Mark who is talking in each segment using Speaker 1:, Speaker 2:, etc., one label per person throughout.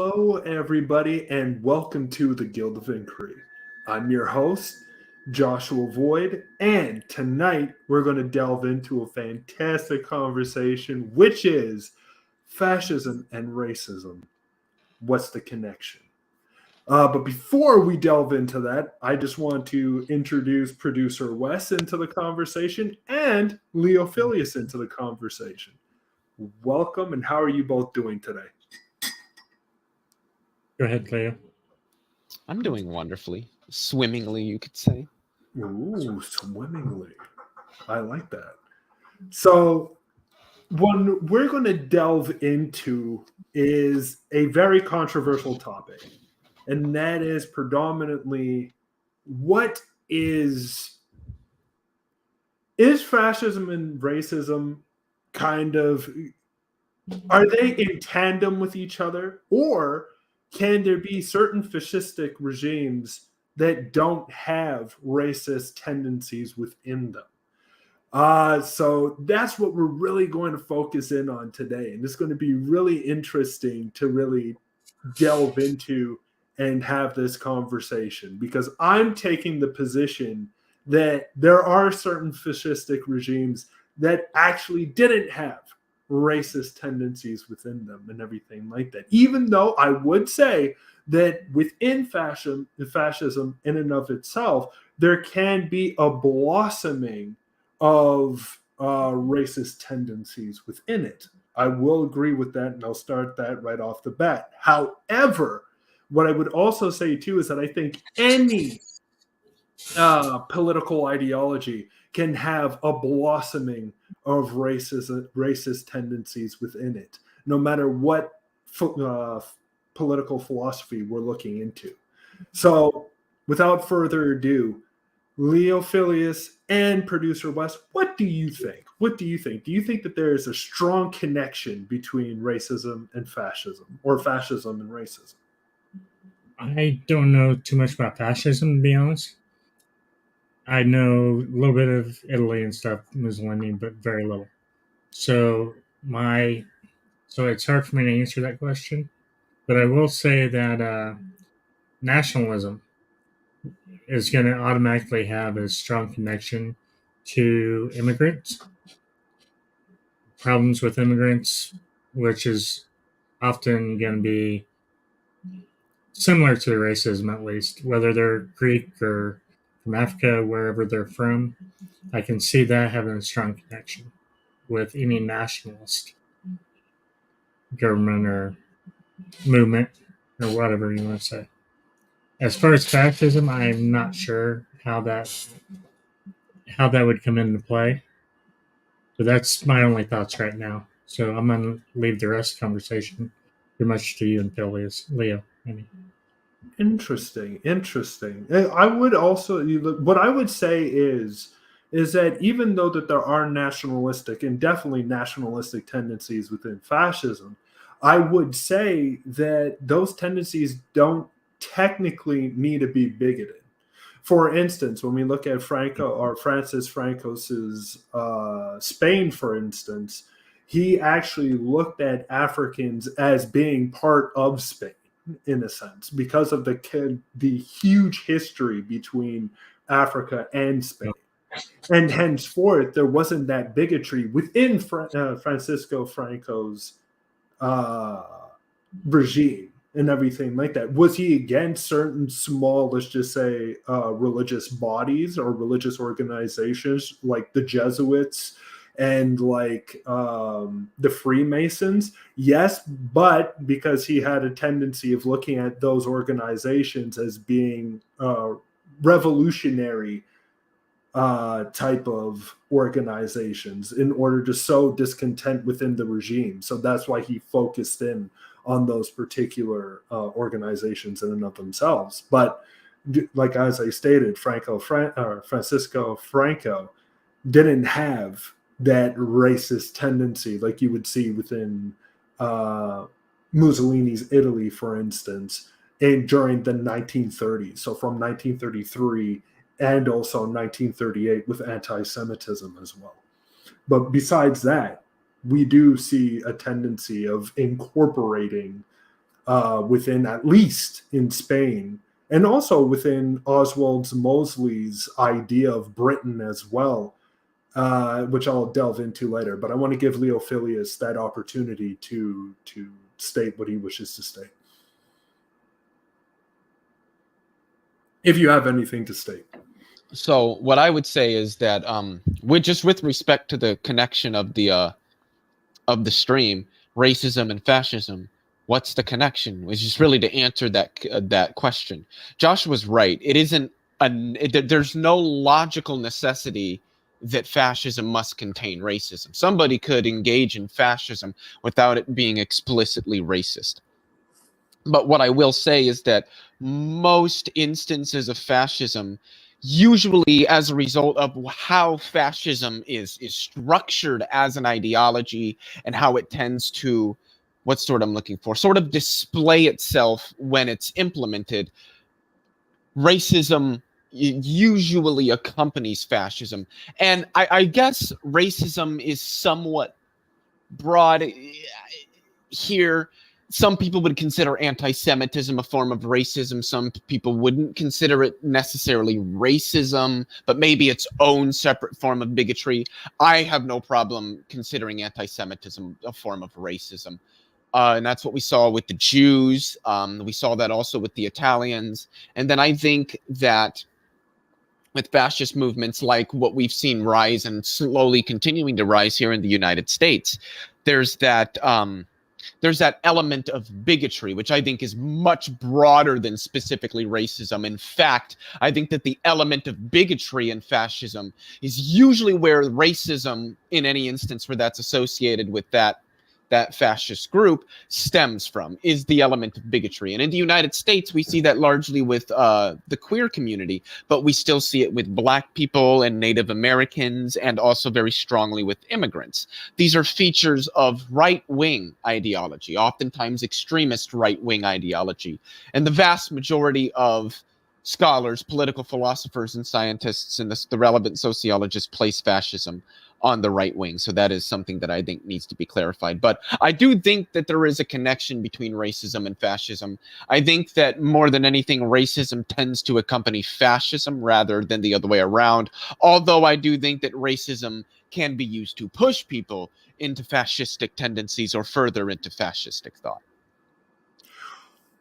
Speaker 1: Hello, everybody, and welcome to the Guild of Inquiry. I'm your host, Joshua Void, and tonight we're going to delve into a fantastic conversation, which is fascism and racism. What's the connection? But before we delve into that, I just want to introduce producer Wes into the conversation and Leophilius into the conversation. Welcome, and how are you both doing today?
Speaker 2: Go ahead, Leo.
Speaker 3: I'm doing wonderfully. Swimmingly, you could say.
Speaker 1: Ooh, swimmingly. I like that. So, what we're going to delve into is a very controversial topic, and that is predominantly what is fascism and racism kind of, are they in tandem with each other, or can there be certain fascistic regimes that don't have racist tendencies within them? So that's what we're really going to focus in on today. And it's going to be really interesting to really delve into and have this conversation, because I'm taking the position that there are certain fascistic regimes that actually didn't have racist tendencies within them and everything like that. Even though I would say that within fascism in and of itself, there can be a blossoming of racist tendencies within it. I will agree with that, and I'll start that right off the bat. However, what I would also say too is that I think any political ideology can have a blossoming of racist tendencies within it, no matter what political philosophy we're looking into. So, without further ado, Leophilius and producer Wes, what do you think? What do you think? Do you think that there is a strong connection between racism and fascism, or fascism and racism?
Speaker 2: I don't know too much about fascism, to be honest. I know a little bit of Italy and stuff, Mussolini, but very little. So it's hard for me to answer that question. But I will say that nationalism is going to automatically have a strong connection to immigrants, problems with immigrants, which is often going to be similar to racism, at least, whether they're Greek or from Africa, wherever they're from. I can see that having a strong connection with any nationalist government or movement or whatever you want to say. As far as fascism, I'm not sure how that would come into play. But that's my only thoughts right now. So I'm gonna leave the rest of the conversation pretty much to you and Leo.
Speaker 1: Interesting. I would also, what I would say is that even though that there are nationalistic and definitely nationalistic tendencies within fascism, I would say that those tendencies don't technically need to be bigoted. For instance, when we look at Franco or Francis Franco's Spain, for instance, he actually looked at Africans as being part of Spain in a sense, because of the huge history between Africa and Spain. And henceforth, there wasn't that bigotry within Francisco Franco's uh, regime and everything like that. Was he against certain small, let's just say, religious bodies or religious organizations like the Jesuits and like the Freemasons? Yes, but because he had a tendency of looking at those organizations as being revolutionary type of organizations in order to sow discontent within the regime. So that's why he focused in on those particular organizations in and of themselves. But like as I stated, Francisco Franco didn't have that racist tendency like you would see within Mussolini's Italy, for instance, during the 1930s. So from 1933 and also 1938 with anti-Semitism as well. But besides that, we do see a tendency of incorporating within, at least in Spain, and also within Oswald Mosley's idea of Britain as well, which I'll delve into later. But I want to give Leophilius that opportunity to state what he wishes to state, if you have anything to state.
Speaker 3: So what I would say is that with respect to the connection of the stream, racism and fascism, what's the connection? Which is really to answer that question. Josh was right. It isn't there's no logical necessity that fascism must contain racism. Somebody could engage in fascism without it being explicitly racist. But what I will say is that most instances of fascism, usually as a result of how fascism is structured as an ideology and how it tends to, what's the word I'm looking for, sort of display itself when it's implemented, racism usually accompanies fascism. And I guess racism is somewhat broad here. Some people would consider anti-Semitism a form of racism. Some people wouldn't consider it necessarily racism, but maybe its own separate form of bigotry. I have no problem considering anti-Semitism a form of racism. And that's what we saw with the Jews. We saw that also with the Italians. And then I think that with fascist movements like what we've seen rise and slowly continuing to rise here in the United States, there's that element of bigotry, which I think is much broader than specifically racism. In fact, I think that the element of bigotry in fascism is usually where racism, in any instance where that's associated with that fascist group, stems from, is the element of bigotry. And in the United States, we see that largely with the queer community, but we still see it with Black people and Native Americans, and also very strongly with immigrants. These are features of right-wing ideology, oftentimes extremist right-wing ideology. And the vast majority of scholars, political philosophers, and scientists, and the relevant sociologists place fascism on the right wing. So that is something that I think needs to be clarified. But I do think that there is a connection between racism and fascism. I think that more than anything, racism tends to accompany fascism rather than the other way around. Although I do think that racism can be used to push people into fascistic tendencies or further into fascistic thought.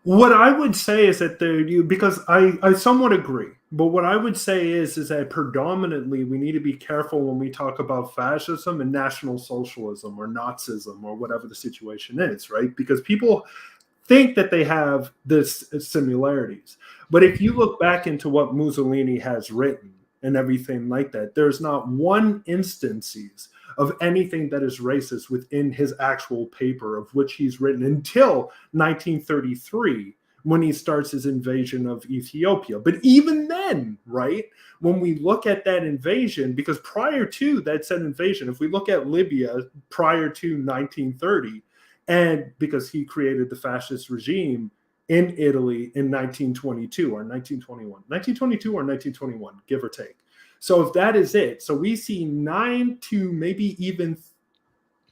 Speaker 1: What I would say is that because I somewhat agree, but what I would say is that predominantly we need to be careful when we talk about fascism and National Socialism or Nazism or whatever the situation is, right? Because people think that they have this similarities. But if you look back into what Mussolini has written and everything like that, there's not one instances of anything that is racist within his actual paper of which he's written until 1933, when he starts his invasion of Ethiopia. But even then, right, when we look at that invasion, because prior to that said invasion, if we look at Libya prior to 1930, and because he created the fascist regime in Italy in 1922 or 1921, give or take. So if that is it, so we see 9 to maybe even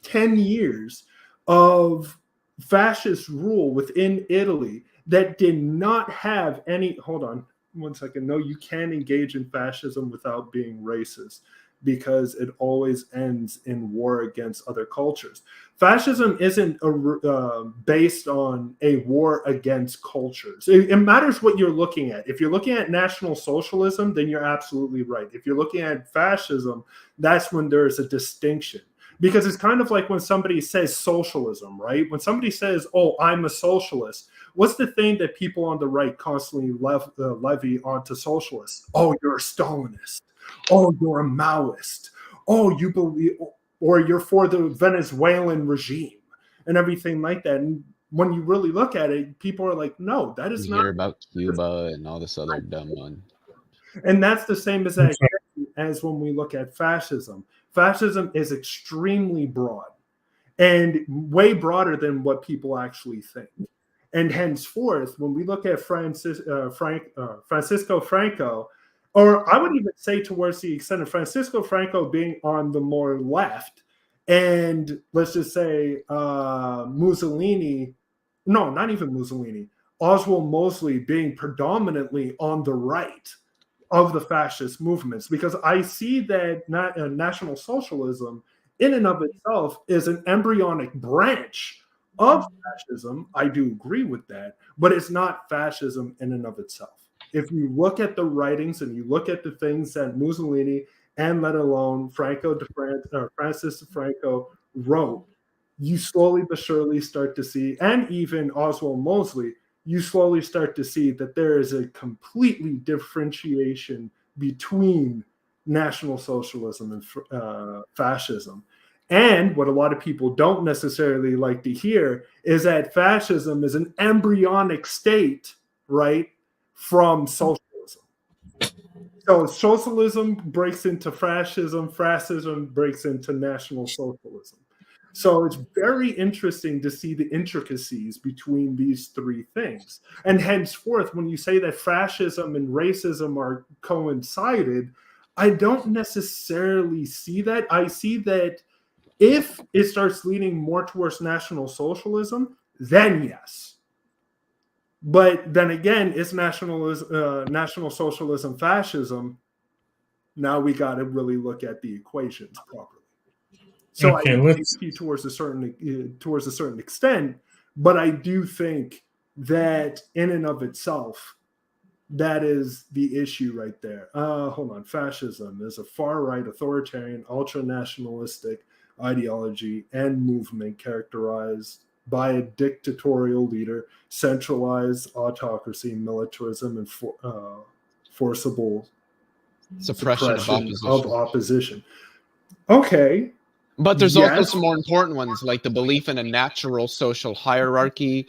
Speaker 1: 10 years of fascist rule within Italy that did not have any, hold on one second, no, you can engage in fascism without being racist, because it always ends in war against other cultures. Fascism isn't based on a war against cultures. It matters what you're looking at. If you're looking at National Socialism, then you're absolutely right. If you're looking at fascism, that's when there's a distinction. Because it's kind of like when somebody says socialism, right? When somebody says, oh, I'm a socialist, what's the thing that people on the right constantly levy onto socialists? Oh, you're a Stalinist. Oh, you're a Maoist. Oh, you believe, or you're for the Venezuelan regime and everything like that. And when you really look at it, people are like, no, that is
Speaker 3: You
Speaker 1: not.
Speaker 3: hear about Cuba and all this other dumb one.
Speaker 1: And that's the same as when we look at fascism. Fascism is extremely broad and way broader than what people actually think. And henceforth, when we look at Francisco Franco, or I would even say towards the extent of Francisco Franco being on the more left, and let's just say Mussolini no, not even Mussolini, Oswald Mosley being predominantly on the right of the fascist movements, because I see that National Socialism in and of itself is an embryonic branch of fascism. I do agree with that, but it's not fascism in and of itself. If you look at the writings and you look at the things that Mussolini and let alone Francis Franco wrote, you slowly but surely start to see, and even Oswald Mosley, you slowly start to see that there is a completely differentiation between National Socialism and fascism. And what a lot of people don't necessarily like to hear is that fascism is an embryonic state, right, from socialism. So socialism breaks into fascism breaks into National Socialism. So it's very interesting to see the intricacies between these three things. And henceforth, when you say that fascism and racism are coincided, I don't necessarily see that. I see that if it starts leaning more towards National Socialism, then yes. But then again, it's National Socialism, fascism. Now we got to really look at the equations properly. So
Speaker 2: Okay,
Speaker 1: I
Speaker 2: let's.
Speaker 1: agree towards a certain extent, but I do think that in and of itself, that is the issue right there. Hold on, fascism is a far-right, authoritarian, ultra-nationalistic ideology and movement characterized by a dictatorial leader, centralized autocracy, militarism, and forcible
Speaker 3: Suppression
Speaker 1: of opposition. Okay.
Speaker 3: But there's also
Speaker 1: Yes.
Speaker 3: some more important ones, like the belief in a natural social hierarchy,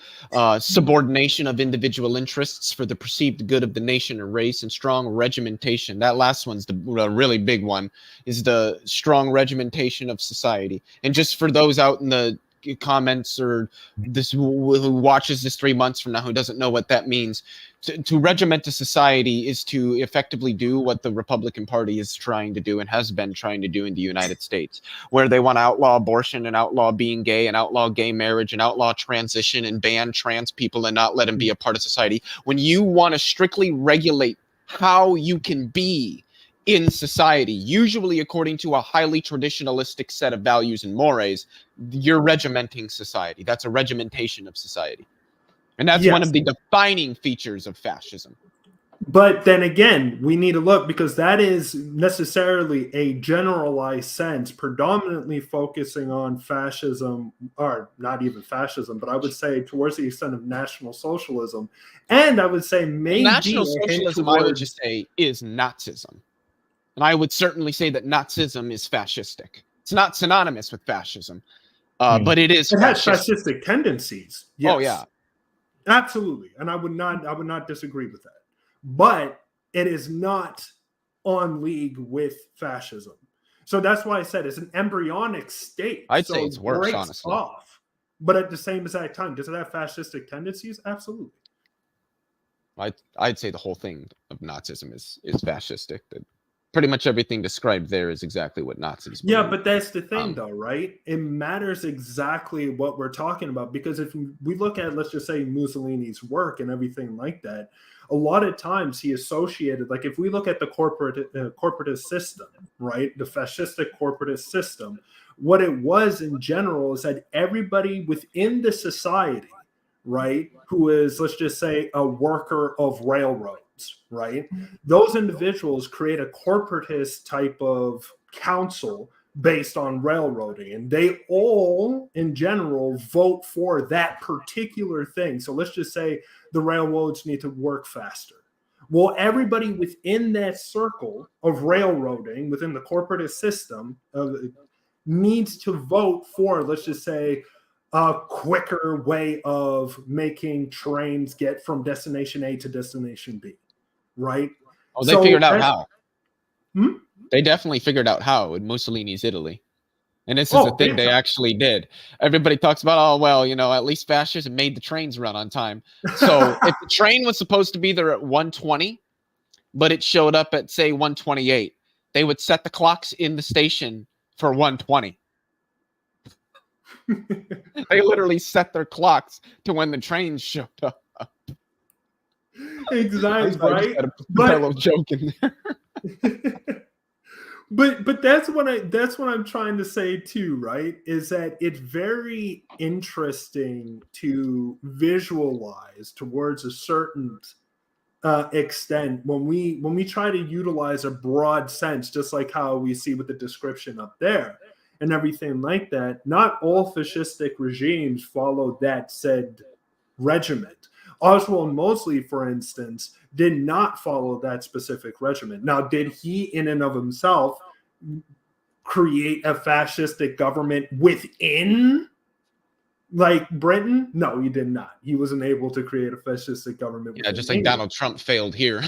Speaker 3: subordination of individual interests for the perceived good of the nation or race, and strong regimentation. That last one's the really big one, is the strong regimentation of society. And just for those out in the comments or this who watches this 3 months from now who doesn't know what that means, to regiment a society is to effectively do what the Republican Party is trying to do and has been trying to do in the United States, where they want to outlaw abortion and outlaw being gay and outlaw gay marriage and outlaw transition and ban trans people and not let them be a part of society. When you want to strictly regulate how you can be in society, usually according to a highly traditionalistic set of values and mores, you're regimenting society. That's a regimentation of society. And that's one of the defining features of fascism.
Speaker 1: But then again, we need to look, because that is necessarily a generalized sense, predominantly focusing on fascism, or not even fascism, but I would say towards the extent of National Socialism. And I would say maybe
Speaker 3: National Socialism, I would just say, is Nazism. And I would certainly say that Nazism is fascistic. It's not synonymous with fascism, but it is.
Speaker 1: It has fascistic tendencies. Yes.
Speaker 3: Oh yeah,
Speaker 1: absolutely, and I would not disagree with that. But it is not on league with fascism. So that's why I said it's an embryonic state.
Speaker 3: I'd say it's worse, honestly.
Speaker 1: Off. But at the same exact time, does it have fascistic tendencies? Absolutely.
Speaker 3: I'd say the whole thing of Nazism is fascistic. That pretty much everything described there is exactly what Nazis believe.
Speaker 1: Yeah, but that's the thing, though, right? It matters exactly what we're talking about, because if we look at, let's just say, Mussolini's work and everything like that, a lot of times he associated, like if we look at the corporatist system, right, the fascistic corporatist system, what it was in general is that everybody within the society, right, who is, let's just say, a worker of railroads, right, those individuals create a corporatist type of council based on railroading, and they all in general vote for that particular thing. So let's just say the railroads need to work faster. Well, everybody within that circle of railroading within the corporatist system needs to vote for, let's just say, a quicker way of making trains get from destination A to destination B, right?
Speaker 3: Oh, they figured out how. They definitely figured out how in Mussolini's Italy. And this is the thing they actually did. Everybody talks about, oh, well, you know, at least fascism made the trains run on time. So if the train was supposed to be there at 1:20, but it showed up at, say, 1:28, they would set the clocks in the station for 1:20. They literally set their clocks to when the trains showed up.
Speaker 1: Exactly,
Speaker 3: I just
Speaker 1: right?
Speaker 3: had to put that little joke in there.
Speaker 1: But that's what I'm trying to say too, right? Is that it's very interesting to visualize towards a certain extent when we try to utilize a broad sense, just like how we see with the description up there and everything like that. Not all fascistic regimes follow that said regiment. Oswald Mosley, for instance, did not follow that specific regiment. Now, did he, in and of himself, create a fascistic government within, like, Britain? No, he did not. He wasn't able to create a fascistic government.
Speaker 3: Yeah, just like
Speaker 1: England.
Speaker 3: Donald Trump failed here.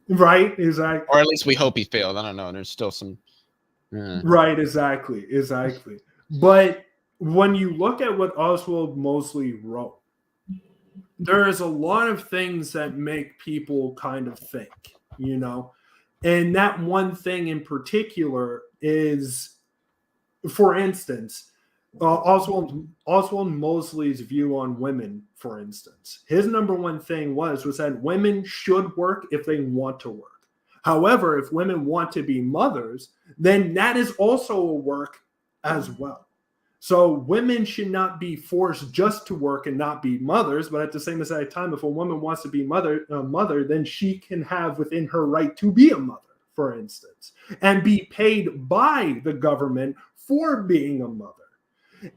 Speaker 1: Right, exactly.
Speaker 3: Or at least we hope he failed. I don't know. There's still some.
Speaker 1: Right, exactly. But when you look at what Oswald Mosley wrote, there is a lot of things that make people kind of think, you know? And that one thing in particular is, for instance, Oswald Mosley's view on women, for instance. His number one thing was that women should work if they want to work. However, if women want to be mothers, then that is also a work as well. So women should not be forced just to work and not be mothers, but at the same exact time, if a woman wants to be a mother, then she can have within her right to be a mother, for instance, and be paid by the government for being a mother.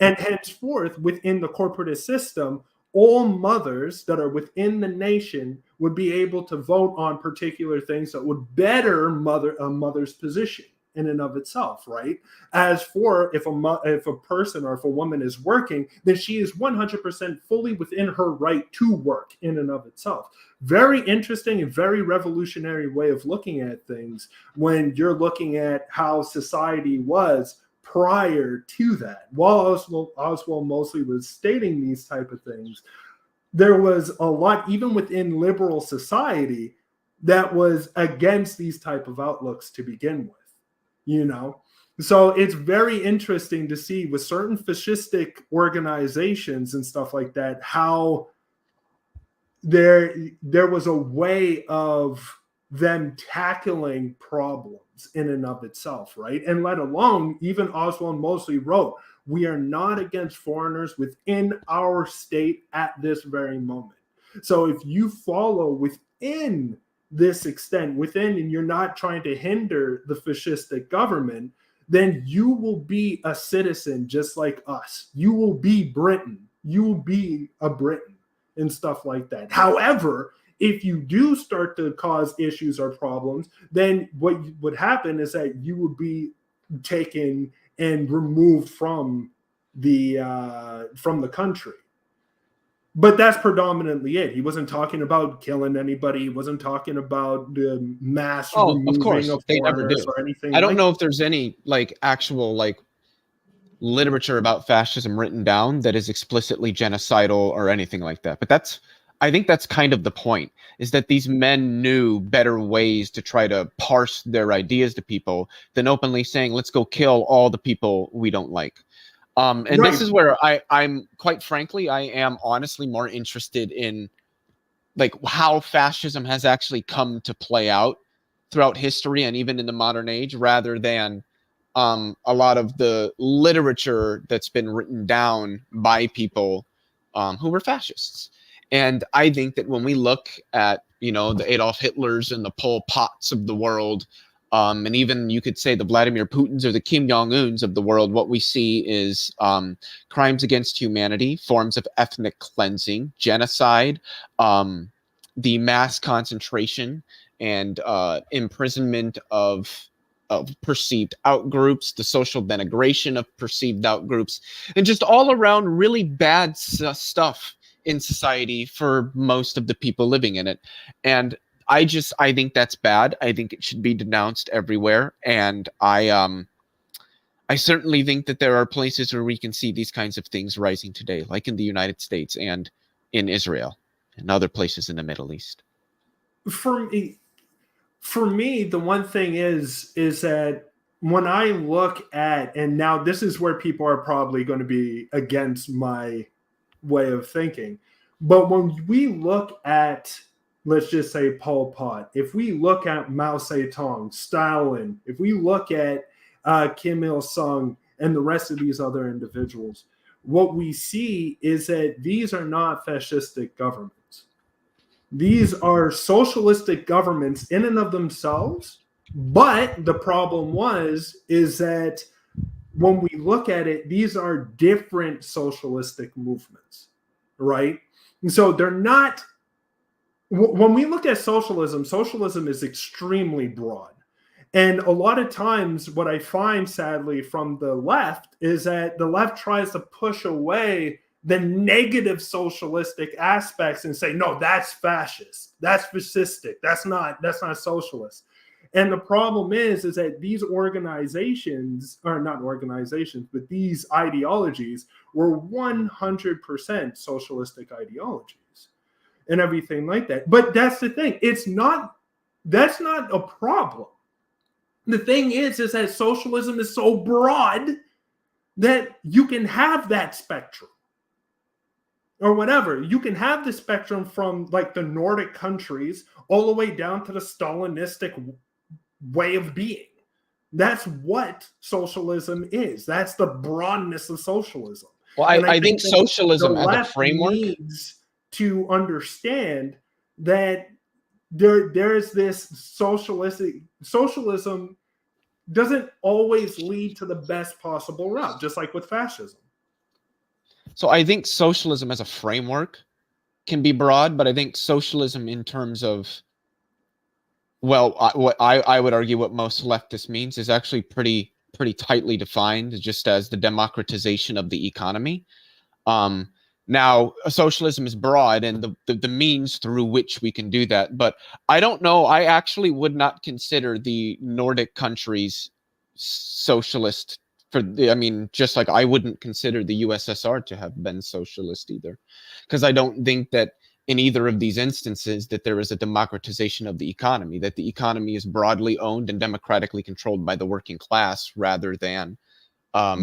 Speaker 1: And henceforth, within the corporatist system, all mothers that are within the nation would be able to vote on particular things that would better a mother's position in and of itself, right? As for if a person or if a woman is working, then she is 100% fully within her right to work in and of itself. Very interesting and very revolutionary way of looking at things when you're looking at how society was prior to that. While Oswald Mosley was stating these type of things, there was a lot, even within liberal society, that was against these type of outlooks to begin with, you know? So it's very interesting to see with certain fascistic organizations and stuff like that, how there was a way of them tackling problems in and of itself, right? And let alone, even Oswald Mosley wrote, we are not against foreigners within our state at this very moment. So if you follow within this extent, and you're not trying to hinder the fascistic government, then you will be a citizen just like us. You will be Britain. You will be a Briton and stuff like that. However, if you do start to cause issues or problems, then what would happen is that you would be taken and removed from the country. But that's predominantly it. He wasn't talking about killing anybody. He wasn't talking about the mass removing of foreigners or anything.
Speaker 3: I don't know if there's any like actual like literature about fascism written down that is explicitly genocidal or anything like that. But I think that's kind of the point, is that these men knew better ways to try to parse their ideas to people than openly saying, let's go kill all the people we don't like. And right. This is where I'm quite frankly, I am honestly more interested in like how fascism has actually come to play out throughout history and even in the modern age, rather than a lot of the literature that's been written down by people who were fascists. And I think that when we look at, you know, the Adolf Hitlers and the Pol Pots of the world, and even you could say the Vladimir Putins or the Kim Jong-uns of the world, what we see is crimes against humanity, forms of ethnic cleansing, genocide, the mass concentration and imprisonment of perceived outgroups, the social denigration of perceived outgroups, and just all around really bad stuff in society for most of the people living in it. And I think that's bad. I think it should be denounced everywhere. And I certainly think that there are places where we can see these kinds of things rising today, like in the United States and in Israel and other places in the Middle East.
Speaker 1: For me, the one thing is that when I look at, and now this is where people are probably going to be against my way of thinking, but when we look at, let's just say, Pol Pot, if we look at Mao Zedong, Stalin, if we look at Kim Il Sung and the rest of these other individuals, what we see is that these are not fascistic governments. These are socialistic governments in and of themselves. But the problem is that when we look at it, these are different socialistic movements, right? And so they're not, when we look at socialism, socialism is extremely broad. And a lot of times, what I find, sadly, from the left is that the left tries to push away the negative socialistic aspects and say, no, that's fascist, that's fascistic, that's not socialist. And the problem is that these organizations, or not organizations, but these ideologies were 100% socialistic ideologies and everything like that. But that's the thing. That's not a problem. The thing is that socialism is so broad that you can have that spectrum or whatever. You can have the spectrum from like the Nordic countries all the way down to the Stalinistic way of being. That's what socialism is. That's the broadness of socialism.
Speaker 3: Well, I think socialism as a framework
Speaker 1: needs to understand that there's this socialism doesn't always lead to the best possible route, just like with fascism.
Speaker 3: So I think socialism as a framework can be broad, but I think socialism in terms of, well, what I would argue what most leftists means is actually pretty tightly defined, just as the democratization of the economy. Now, socialism is broad, and the means through which we can do that. But I don't know. I actually would not consider the Nordic countries socialist. Just like I wouldn't consider the USSR to have been socialist either, because I don't think that in either of these instances that there is a democratization of the economy, that the economy is broadly owned and democratically controlled by the working class rather than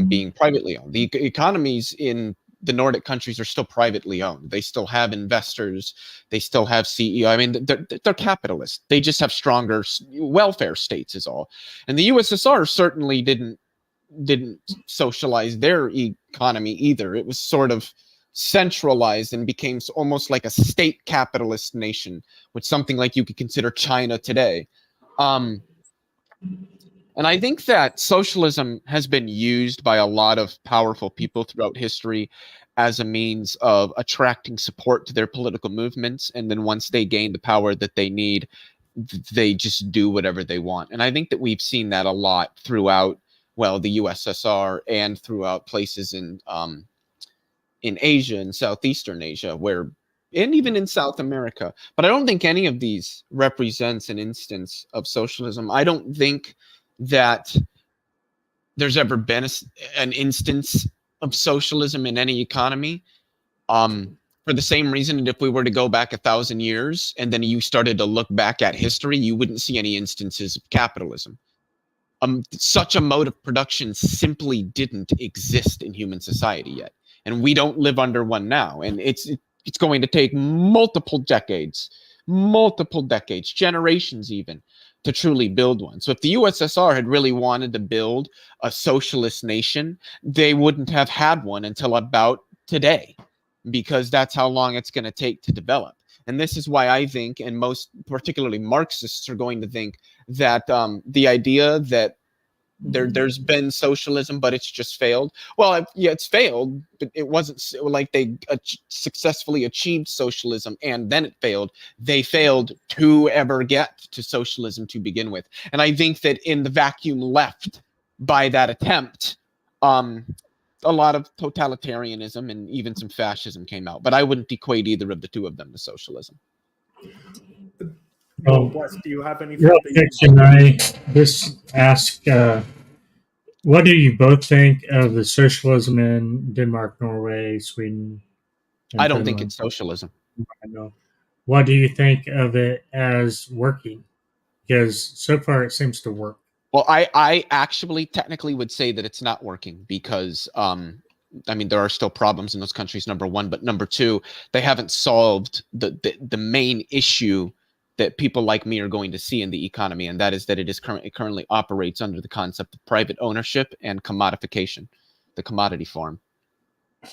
Speaker 3: being privately owned. The economies in the Nordic countries are still privately owned. They still have investors. They still have CEO. I mean, they're capitalists. They just have stronger welfare states is all. And the USSR certainly didn't socialize their economy either. It was sort of centralized and became almost like a state capitalist nation, with something like you could consider China today. And I think that socialism has been used by a lot of powerful people throughout history as a means of attracting support to their political movements. And then once they gain the power that they need, they just do whatever they want. And I think that we've seen that a lot throughout, well, the USSR and throughout places in Asia and Southeastern Asia, and even in South America. But I don't think any of these represents an instance of socialism. I don't think that there's ever been an instance of socialism in any economy. For the same reason that if we were to go back 1,000 years and then you started to look back at history, you wouldn't see any instances of capitalism. Such a mode of production simply didn't exist in human society yet. And we don't live under one now. And it's going to take multiple decades, generations even, to truly build one. So if the USSR had really wanted to build a socialist nation, they wouldn't have had one until about today, because that's how long it's going to take to develop. And this is why I think, and most particularly Marxists are going to think, that the idea that there's been socialism, but it's just failed. Well, yeah, it's failed, but it wasn't like they successfully achieved socialism and then it failed. They failed to ever get to socialism to begin with. And I think that in the vacuum left by that attempt, a lot of totalitarianism and even some fascism came out. But I wouldn't equate either of the two of them to socialism.
Speaker 1: Wes, do you have anything?
Speaker 2: Can I just ask, what do you both think of the socialism in Denmark, Norway, Sweden?
Speaker 3: I don't think it's socialism.
Speaker 2: I know. What do you think of it as working? Because so far it seems to work.
Speaker 3: Well, I actually technically would say that it's not working because I mean, there are still problems in those countries, number one, but number two, they haven't solved the main issue that people like me are going to see in the economy, and that is that it currently operates under the concept of private ownership and commodification, the commodity form,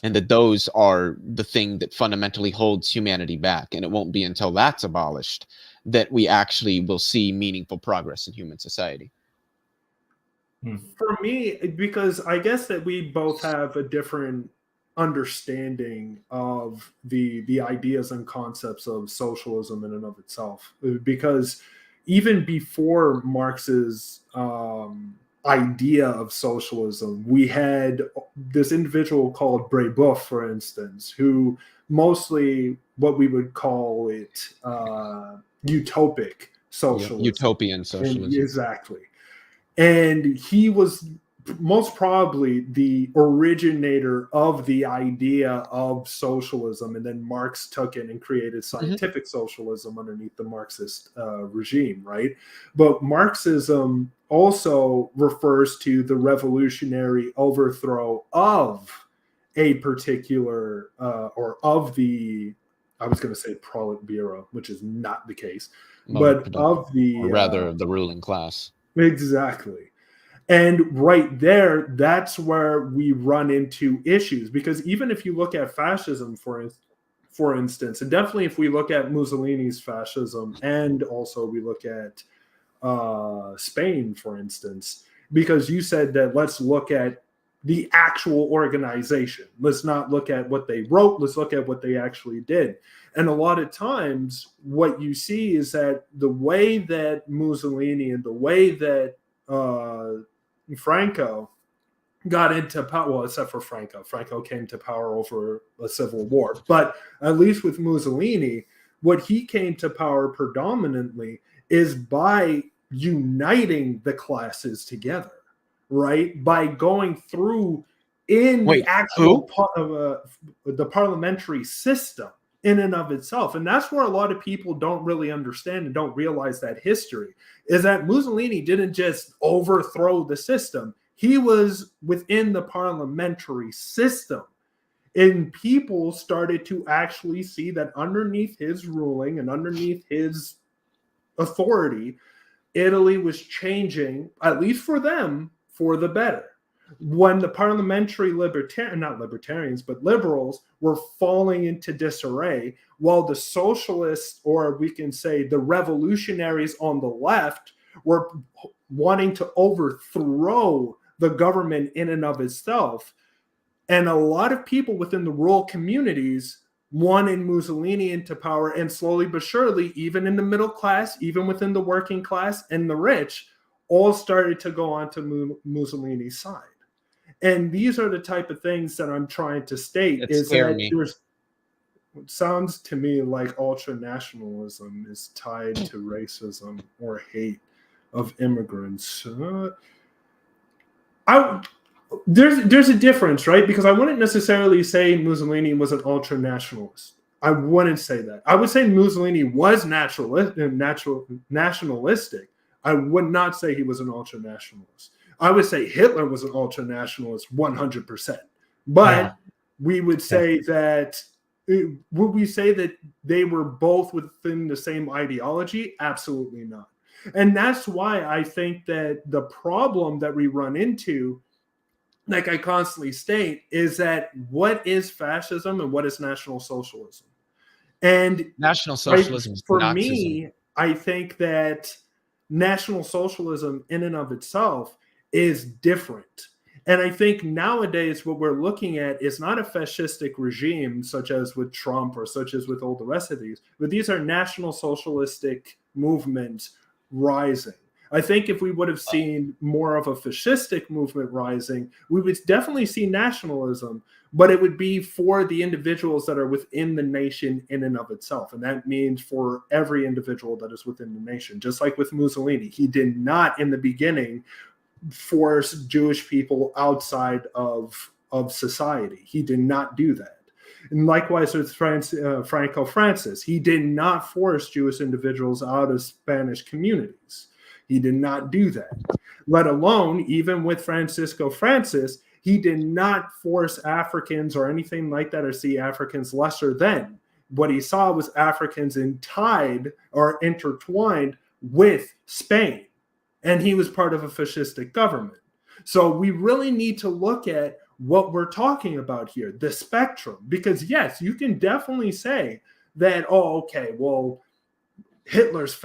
Speaker 3: and that those are the thing that fundamentally holds humanity back. And it won't be until that's abolished that we actually will see meaningful progress in human society.
Speaker 1: For me, because I guess that we both have a different understanding of the ideas and concepts of socialism in and of itself. Because even before Marx's idea of socialism, we had this individual called Brebeuf, for instance, who mostly what we would call it utopic socialism.
Speaker 3: Utopian socialism.
Speaker 1: And exactly. And he was most probably the originator of the idea of socialism. And then Marx took it and created scientific socialism underneath the Marxist regime, right? But Marxism also refers to the revolutionary overthrow of a particular, or of the, I was going to say Politburo, which is not the case, but of the...
Speaker 3: Or rather, the ruling class.
Speaker 1: Exactly. And right there, that's where we run into issues, because even if you look at fascism, for instance, and definitely if we look at Mussolini's fascism, and also we look at Spain, for instance, because you said that let's look at the actual organization. Let's not look at what they wrote. Let's look at what they actually did. And a lot of times what you see is that the way that Mussolini and the way that Franco got into power, well, except for Franco came to power over a civil war. But at least with Mussolini, what he came to power predominantly is by uniting the classes together, right? By going through in the actual the parliamentary system in and of itself. And that's where a lot of people don't really understand and don't realize that history is that Mussolini didn't just overthrow the system. He was within the parliamentary system. And people started to actually see that underneath his ruling and underneath his authority, Italy was changing, at least for them, for the better. When the parliamentary not libertarians, but liberals were falling into disarray, while the socialists, or we can say the revolutionaries on the left, were wanting to overthrow the government in and of itself. And a lot of people within the rural communities wanted Mussolini into power, and slowly but surely, even in the middle class, even within the working class and the rich, all started to go onto Mussolini's side. And these are the type of things that I'm trying to state. Is that there's, it sounds to me like ultra-nationalism is tied to racism or hate of immigrants. There's a difference, right? Because I wouldn't necessarily say Mussolini was an ultra-nationalist. I wouldn't say that. I would say Mussolini was nationalistic. I would not say he was an ultra-nationalist. I would say Hitler was an ultra-nationalist 100%. But we would say that, would we say that they were both within the same ideology? Absolutely not. And that's why I think that the problem that we run into, like I constantly state, is that what is fascism and what is National Socialism? And
Speaker 3: National Socialism is
Speaker 1: for
Speaker 3: Nazism.
Speaker 1: me, I think that National Socialism in and of itself is different. And I think nowadays what we're looking at is not a fascistic regime such as with Trump or such as with all the rest of these, but these are National Socialistic movements rising. I think if we would have seen more of a fascistic movement rising, we would definitely see nationalism, but it would be for the individuals that are within the nation in and of itself. And that means for every individual that is within the nation. Just like with Mussolini, he did not in the beginning force Jewish people outside of society. He did not do that. And likewise with Franco Francis, he did not force Jewish individuals out of Spanish communities. He did not do that. let alone even with Francisco Francis, he did not force Africans or anything like that or see Africans lesser than. What he saw was Africans tied or intertwined with Spain, and he was part of a fascistic government. So we really need to look at what we're talking about here, the spectrum, because yes, you can definitely say that, oh, okay, well, Hitler's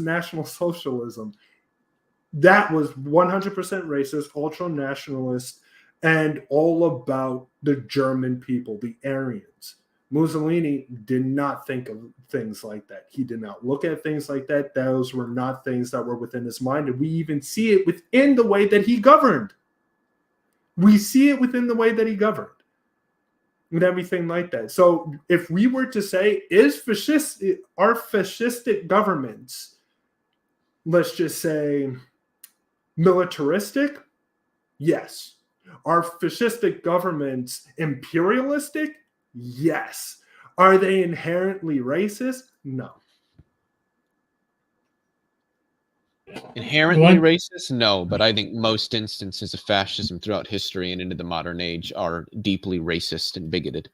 Speaker 1: National Socialism, that was 100% racist, ultra nationalist, and all about the German people, the Aryans. Mussolini did not think of things like that. He did not look at things like that. Those were not things that were within his mind. And we even see it within the way that he governed. We see it within the way that he governed and everything like that. So if we were to say, are fascistic governments, let's just say, militaristic? Yes. Are fascistic governments imperialistic? Yes. Are they inherently racist? No.
Speaker 3: Inherently racist? No, but I think most instances of fascism throughout history and into the modern age are deeply racist and bigoted.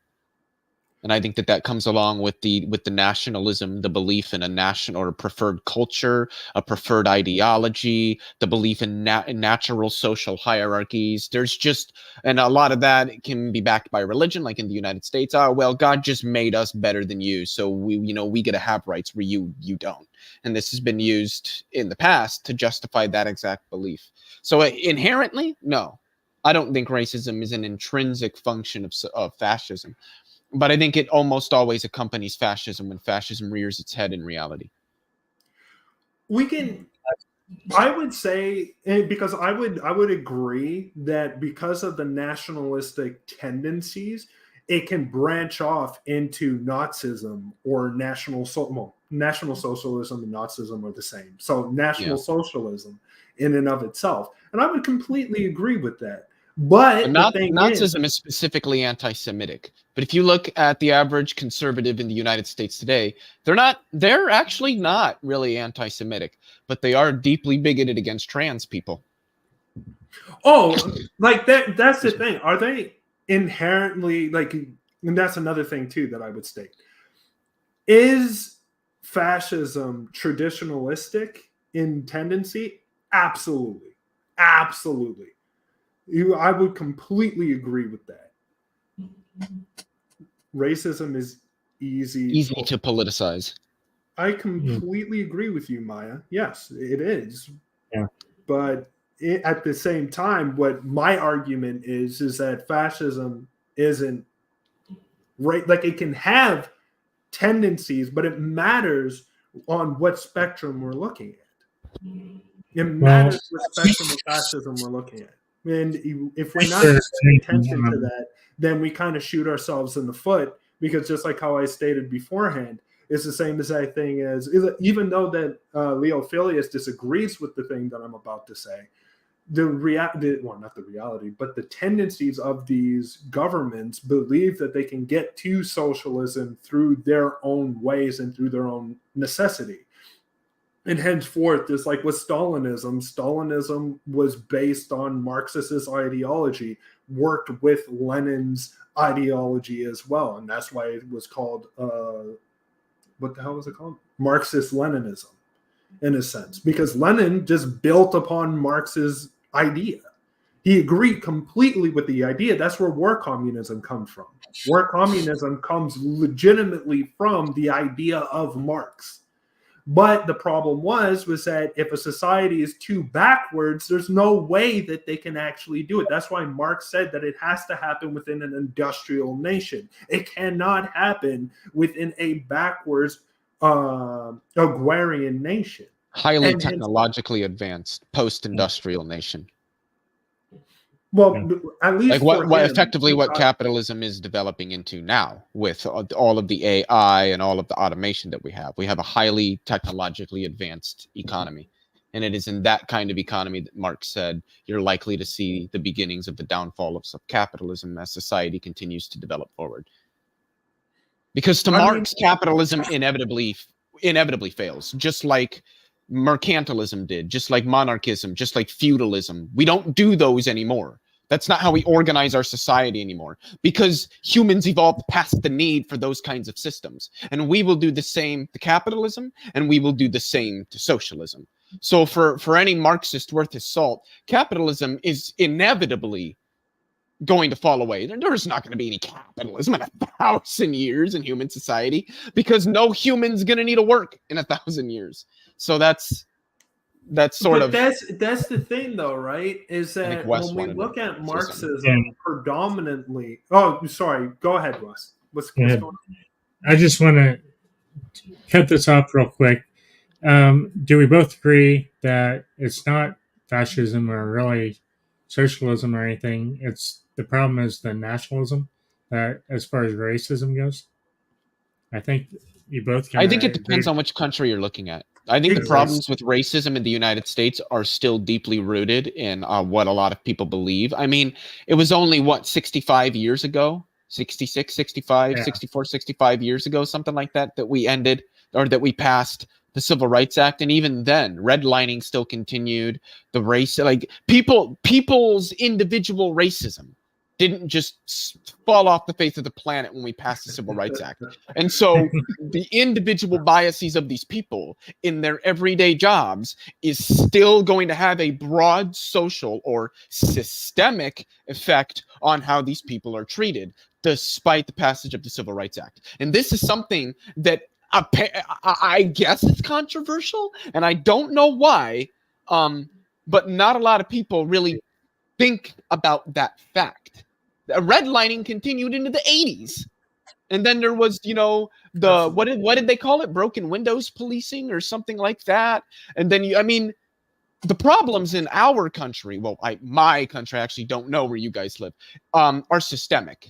Speaker 3: And I think that comes along with the nationalism, the belief in a national or a preferred culture, a preferred ideology, the belief in natural social hierarchies. There's just, and a lot of that can be backed by religion, like in the United States. Oh, well, God just made us better than you, so we get to have rights where you don't. And this has been used in the past to justify that exact belief. So inherently, no, I don't think racism is an intrinsic function of fascism. But I think it almost always accompanies fascism when fascism rears its head in reality.
Speaker 1: I would say, because I would agree that because of the nationalistic tendencies, it can branch off into Nazism or National Socialism and Nazism are the same. So National Socialism in and of itself. And I would completely agree with that. But
Speaker 3: Nazism is specifically anti-Semitic. But if you look at the average conservative in the United States today, they're actually not really anti-Semitic, but they are deeply bigoted against trans people.
Speaker 1: Oh, like that's the thing. Are they inherently and that's another thing too that I would state. Is fascism traditionalistic in tendency? Absolutely. Absolutely. I would completely agree with that. Racism is easy
Speaker 3: to politicize.
Speaker 1: I completely agree with you, Maya. Yes, it is.
Speaker 2: Yeah.
Speaker 1: But at the same time, what my argument is that fascism isn't right. Like, it can have tendencies, but it matters on what spectrum we're looking at. It matters what spectrum of fascism we're looking at. And if we're not paying attention to that, then we kind of shoot ourselves in the foot, because just like how I stated beforehand, it's the same exact thing as, even though that Leophilius disagrees with the thing that I'm about to say, not the reality, but the tendencies of these governments believe that they can get to socialism through their own ways and through their own necessity. And henceforth, just like with Stalinism was based on Marxist ideology, worked with Lenin's ideology as well. And that's why it was called, what the hell was it called? Marxist-Leninism, in a sense, because Lenin just built upon Marx's idea. He agreed completely with the idea. That's where war communism comes from. War communism comes legitimately from the idea of Marx. But the problem was that if a society is too backwards, there's no way that they can actually do it. That's why Marx said that it has to happen within an industrial nation. It cannot happen within a backwards agrarian nation.
Speaker 3: Highly technologically advanced post-industrial nation.
Speaker 1: Well, at least
Speaker 3: what capitalism is developing into now, with all of the AI and all of the automation that we have. We have a highly technologically advanced economy. And it is in that kind of economy that Marx said you're likely to see the beginnings of the downfall of capitalism as society continues to develop forward. Because to Marx, capitalism inevitably fails, just like mercantilism did, just like monarchism, just like feudalism. We don't do those anymore. That's not how we organize our society anymore, because humans evolved past the need for those kinds of systems. And we will do the same to capitalism, and we will do the same to socialism. So for any Marxist worth his salt, capitalism is inevitably going to fall away. There's not going to be any capitalism in 1,000 years in human society, because no human's going to need to work in 1,000 years. So that's sort of.
Speaker 1: That's the thing, though, right? Is that when we look at Marxism predominantly. Oh, sorry. Go ahead, Russ. What's going on?
Speaker 2: I just want to cut this off real quick. Do we both agree that it's not fascism or really socialism or anything? The problem is the nationalism, that as far as racism goes. I think you both.
Speaker 3: I think it depends on which country you're looking at. I think the problems with racism in the United States are still deeply rooted in what a lot of people believe. I mean, it was only 65 years ago, 66, 65, 64, 65 years ago, something like that, that we ended, or that we passed the Civil Rights Act. And even then, redlining still continued. The race, like people's individual racism didn't just fall off the face of the planet when we passed the Civil Rights Act. And so the individual biases of these people in their everyday jobs is still going to have a broad social or systemic effect on how these people are treated, despite the passage of the Civil Rights Act. And this is something that I guess it's controversial, and I don't know why, but not a lot of people really think about that fact. Redlining continued into the 80s. And then there was, what did they call it? Broken windows policing or something like that. And then the problems in our country, my country, I actually don't know where you guys live, are systemic.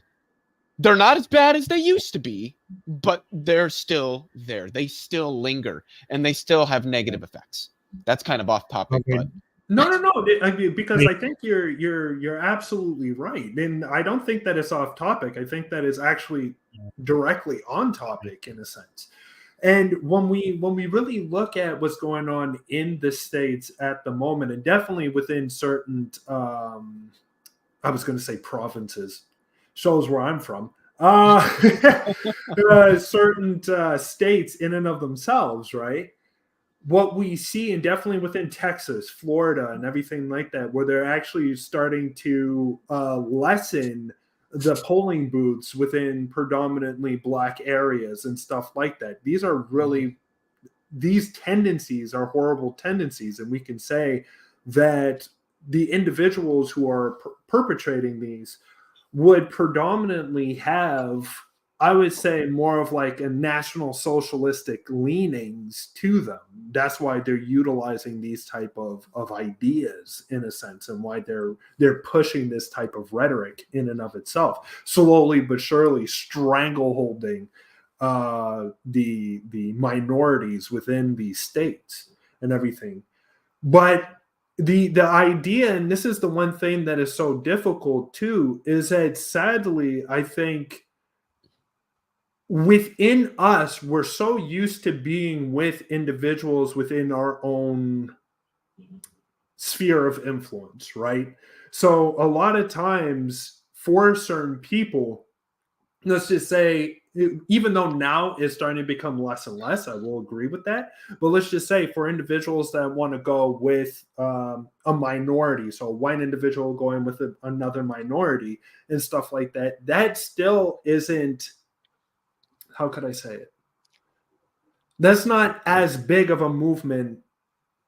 Speaker 3: They're not as bad as they used to be, but they're still there. They still linger, and they still have negative effects. That's kind of off topic, but
Speaker 1: No, because I think you're absolutely right, and I don't think that it's off topic. I think that it's actually directly on topic in a sense. And when we really look at what's going on in the States at the moment, and definitely within certain, I was going to say provinces, shows where I'm from, certain states in and of themselves, right? What we see, and definitely within Texas, Florida, and everything like that, where they're actually starting to lessen the polling booths within predominantly Black areas and stuff like that. These tendencies are horrible tendencies, and we can say that the individuals who are perpetrating these would predominantly have, I would say, more of like a national socialistic leanings to them. That's why they're utilizing these type of ideas in a sense, and why they're pushing this type of rhetoric in and of itself, slowly but surely strangleholding the minorities within these states and everything. But the idea, and this is the one thing that is so difficult too, is that sadly, I think within us, we're so used to being with individuals within our own sphere of influence, right? So a lot of times for certain people, let's just say, even though now it's starting to become less and less, I will agree with that. But let's just say for individuals that want to go with a minority, so a white individual going with another minority and stuff like that, that still isn't, how could I say it? That's not as big of a movement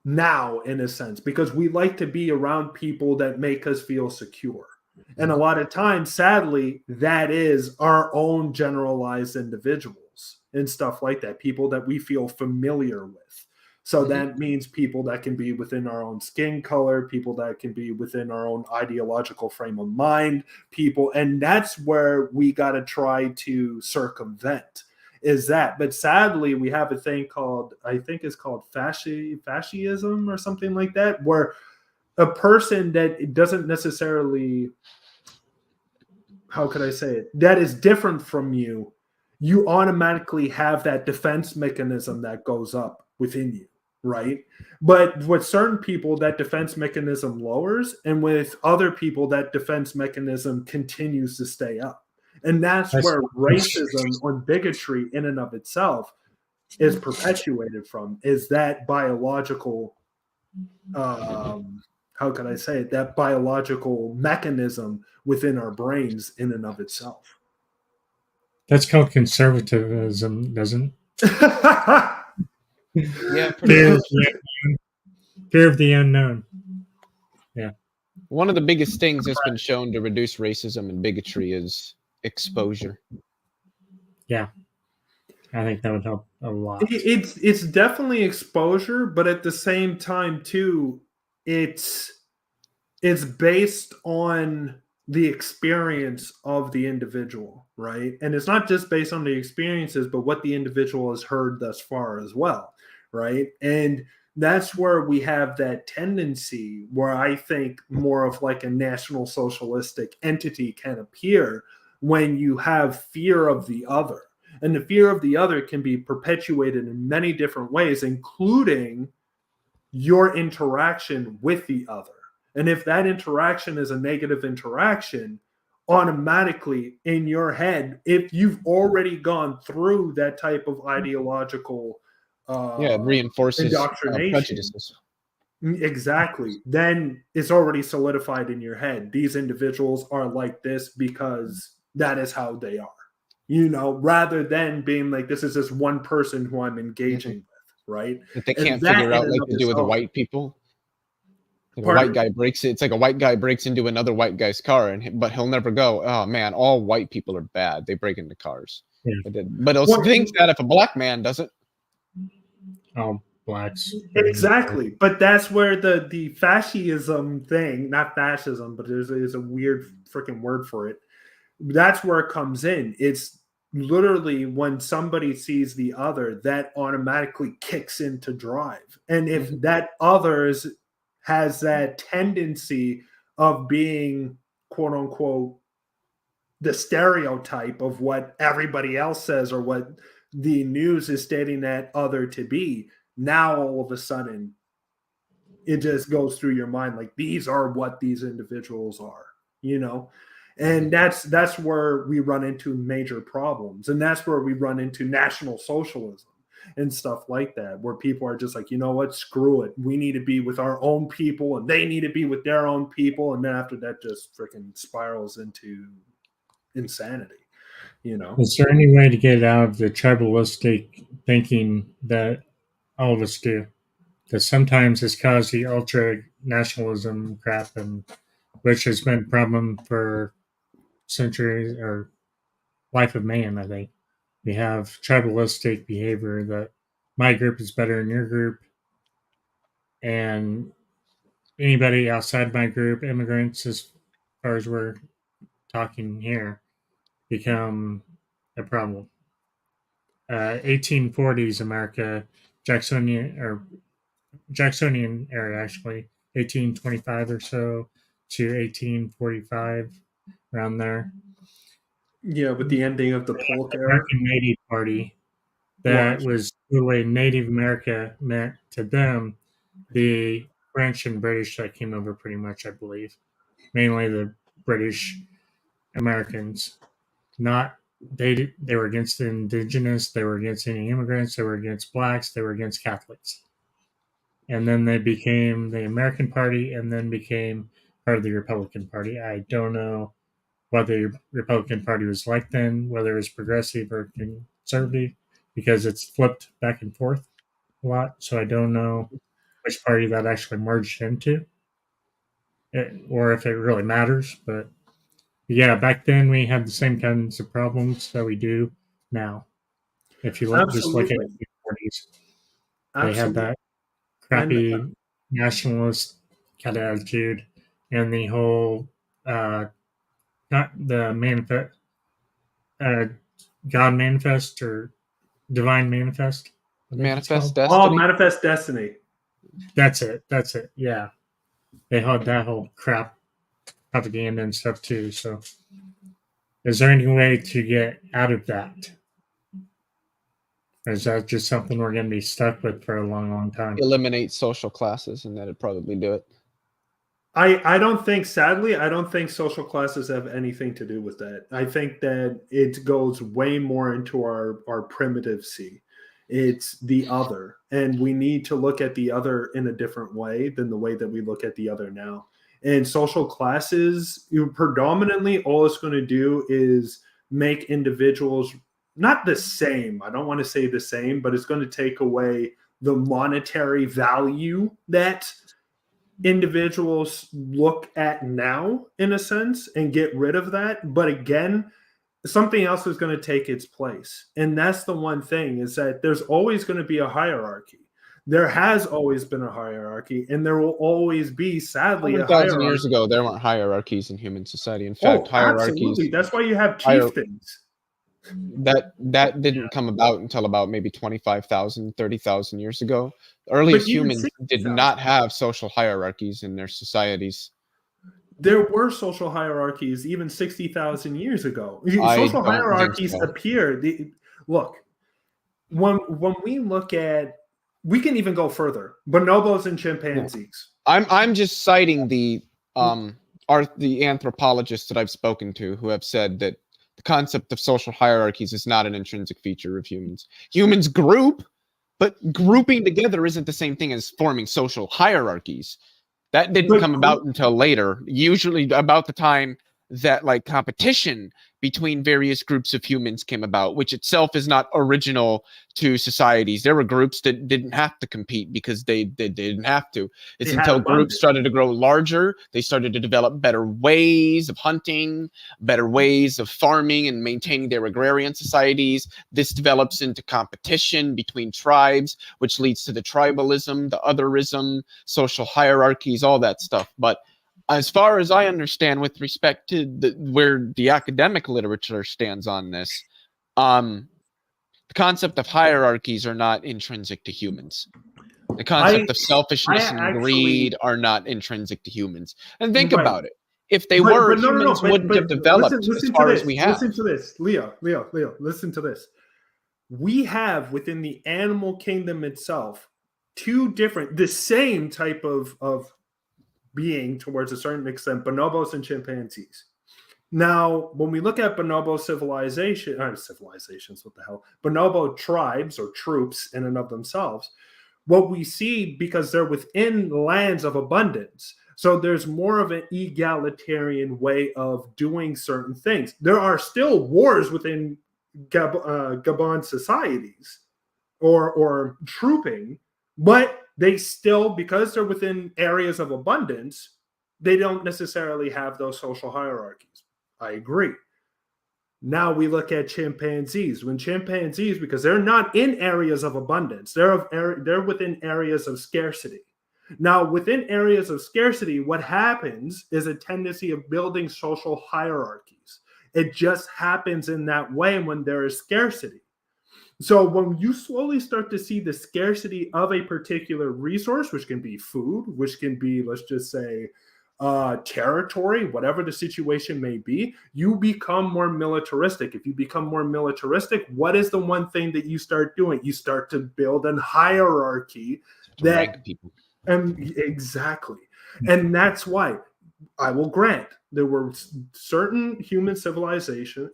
Speaker 1: now, in a sense, because we like to be around people that make us feel secure. And a lot of times, sadly, that is our own generalized individuals and stuff like that, people that we feel familiar with. So that means people that can be within our own skin color, people that can be within our own ideological frame of mind, people. And that's where we got to try to circumvent, is that. But sadly, we have a thing called, I think it's called fascism or something like that, where a person that doesn't necessarily, how could I say it, that is different from you automatically have that defense mechanism that goes up within you, right? But with certain people, that defense mechanism lowers, and with other people, that defense mechanism continues to stay up. And that's where racism or bigotry in and of itself is perpetuated from, is that biological, how can I say it, that biological mechanism within our brains in and of itself.
Speaker 2: That's called conservatism, doesn't it?
Speaker 3: Yeah, pretty much.
Speaker 2: Fear of the unknown. Yeah.
Speaker 3: One of the biggest things that's been shown to reduce racism and bigotry is exposure.
Speaker 2: Yeah. I think that would help a lot.
Speaker 1: It's definitely exposure, but at the same time too, it's based on the experience of the individual, right? And it's not just based on the experiences, but what the individual has heard thus far as well, right? And that's where we have that tendency where I think more of like a national socialistic entity can appear when you have fear of the other. And the fear of the other can be perpetuated in many different ways, including your interaction with the other. And if that interaction is a negative interaction, automatically in your head, if you've already gone through that type of ideological
Speaker 3: it reinforces
Speaker 1: indoctrination,
Speaker 3: prejudices.
Speaker 1: Exactly. Then it's already solidified in your head. These individuals are like this because that is how they are, rather than being like, this is this one person who I'm engaging with, right?
Speaker 3: That they
Speaker 1: And
Speaker 3: can't
Speaker 1: that
Speaker 3: figure
Speaker 1: in
Speaker 3: out
Speaker 1: and
Speaker 3: like
Speaker 1: of
Speaker 3: they do with the
Speaker 1: itself-
Speaker 3: white people. Like a
Speaker 1: Pardon
Speaker 3: white
Speaker 1: me?
Speaker 3: guy breaks it. It's like a white guy breaks into another white guy's car, but he'll never go, oh man, all white people are bad. They break into cars.
Speaker 2: Yeah.
Speaker 3: But he'll think that if a black man does it.
Speaker 2: All blacks.
Speaker 1: Exactly. But that's where the fascism thing, not fascism, but there's a weird freaking word for it. That's where it comes in. It's literally when somebody sees the other, that automatically kicks into drive. And if that others has that tendency of being, quote unquote, the stereotype of what everybody else says or what the news is stating that other to be, now all of a sudden it just goes through your mind like, these are what these individuals are, and that's where we run into major problems, and that's where we run into national socialism and stuff like that, where people are just like, you know what, screw it, we need to be with our own people and they need to be with their own people, and then after that just freaking spirals into insanity.
Speaker 2: Is there any way to get out of the tribalistic thinking that all of us do? That sometimes has caused the ultra nationalism crap, and which has been a problem for centuries or life of man. I think we have tribalistic behavior that my group is better than your group, and anybody outside my group, immigrants, as far as we're talking here, become a problem. 1840s America, Jacksonian era, actually, 1825 or so to 1845, around there.
Speaker 1: Yeah, with the ending of the Polk era.
Speaker 2: American Native Party, that was the way Native America meant to them. The French and British that came over, pretty much, I believe, mainly the British Americans. Not they were against the indigenous, they were against any immigrants, they were against blacks, they were against Catholics. And then they became the American Party and then became part of the Republican Party. I don't know what the Republican Party was like then, whether it was progressive or conservative, because it's flipped back and forth a lot. So I don't know which party that actually merged into, or if it really matters. But yeah, back then we had the same kinds of problems that we do now. If you just look at the 40s, they had that crappy nationalist kind of attitude, and the whole not the manifest, God manifest or divine manifest.
Speaker 3: Manifest
Speaker 1: Destiny. Oh, Manifest Destiny.
Speaker 2: That's it. Yeah, they had that whole crap propaganda and stuff too. So, is there any way to get out of that? Or is that just something we're going to be stuck with for a long, long time?
Speaker 3: Eliminate social classes, and that'd probably do it.
Speaker 1: I don't think, sadly, I don't think social classes have anything to do with that. I think that it goes way more into our primitive C. It's the other, and we need to look at the other in a different way than the way that we look at the other now. And social classes, predominantly, all it's going to do is make individuals not the same. I don't want to say the same, but it's going to take away the monetary value that individuals look at now, in a sense, and get rid of that. But again, something else is going to take its place. And that's the one thing, is that there's always going to be a hierarchy. There has always been a hierarchy, and there will always be, sadly, a
Speaker 3: 1,000 years
Speaker 1: hierarchy.
Speaker 3: ago, there weren't hierarchies in human society. In fact, hierarchies
Speaker 1: Absolutely. That's why you have
Speaker 3: Hier-
Speaker 1: chieftains.
Speaker 3: that didn't come about until about maybe 25,000, 30,000 years ago. The earliest
Speaker 1: But even
Speaker 3: humans did
Speaker 1: 60,000.
Speaker 3: not have social hierarchies in their societies.
Speaker 1: There were social hierarchies even 60,000 years ago.
Speaker 3: I
Speaker 1: Social
Speaker 3: don't think
Speaker 1: hierarchies
Speaker 3: so.
Speaker 1: appeared. Look, when we look at, we can even go further. Bonobos and chimpanzees.
Speaker 3: I'm just citing the anthropologists that I've spoken to who have said that the concept of social hierarchies is not an intrinsic feature of humans. Humans group, but grouping together isn't the same thing as forming social hierarchies. That didn't come about until later, usually about the time that like competition between various groups of humans came about, which itself is not original to societies. There were groups that didn't have to compete because they didn't have to. It's until groups started to grow larger, they started to develop better ways of hunting, better ways of farming and maintaining their agrarian societies. This develops into competition between tribes, which leads to the tribalism, the otherism, social hierarchies, all that stuff. But as far as I understand, with respect to where the academic literature stands on this, the concept of hierarchies are not intrinsic to humans. The concept of selfishness and greed are not intrinsic to humans. And think about it. If they were, humans wouldn't have developed as far as we have.
Speaker 1: Listen to this. Leo, listen to this. We have within the animal kingdom itself two different, the same type of being towards a certain extent, bonobos and chimpanzees. Now, when we look at bonobo civilizations, what the hell? Bonobo tribes or troops in and of themselves, what we see, because they're within lands of abundance, so there's more of an egalitarian way of doing certain things. There are still wars within Gabon societies or trooping, but they still, because they're within areas of abundance, they don't necessarily have those social hierarchies. I agree. Now we look at chimpanzees. When chimpanzees, because they're not in areas of abundance, they're within areas of scarcity. Now, within areas of scarcity, what happens is a tendency of building social hierarchies. It just happens in that way when there is scarcity. So when you slowly start to see the scarcity of a particular resource, which can be food, which can be, let's just say, territory, whatever the situation may be, you become more militaristic. If you become more militaristic, what is the one thing that you start doing? You start to build a hierarchy that
Speaker 3: rank people.
Speaker 1: Exactly. And that's why I will grant there were certain human civilization,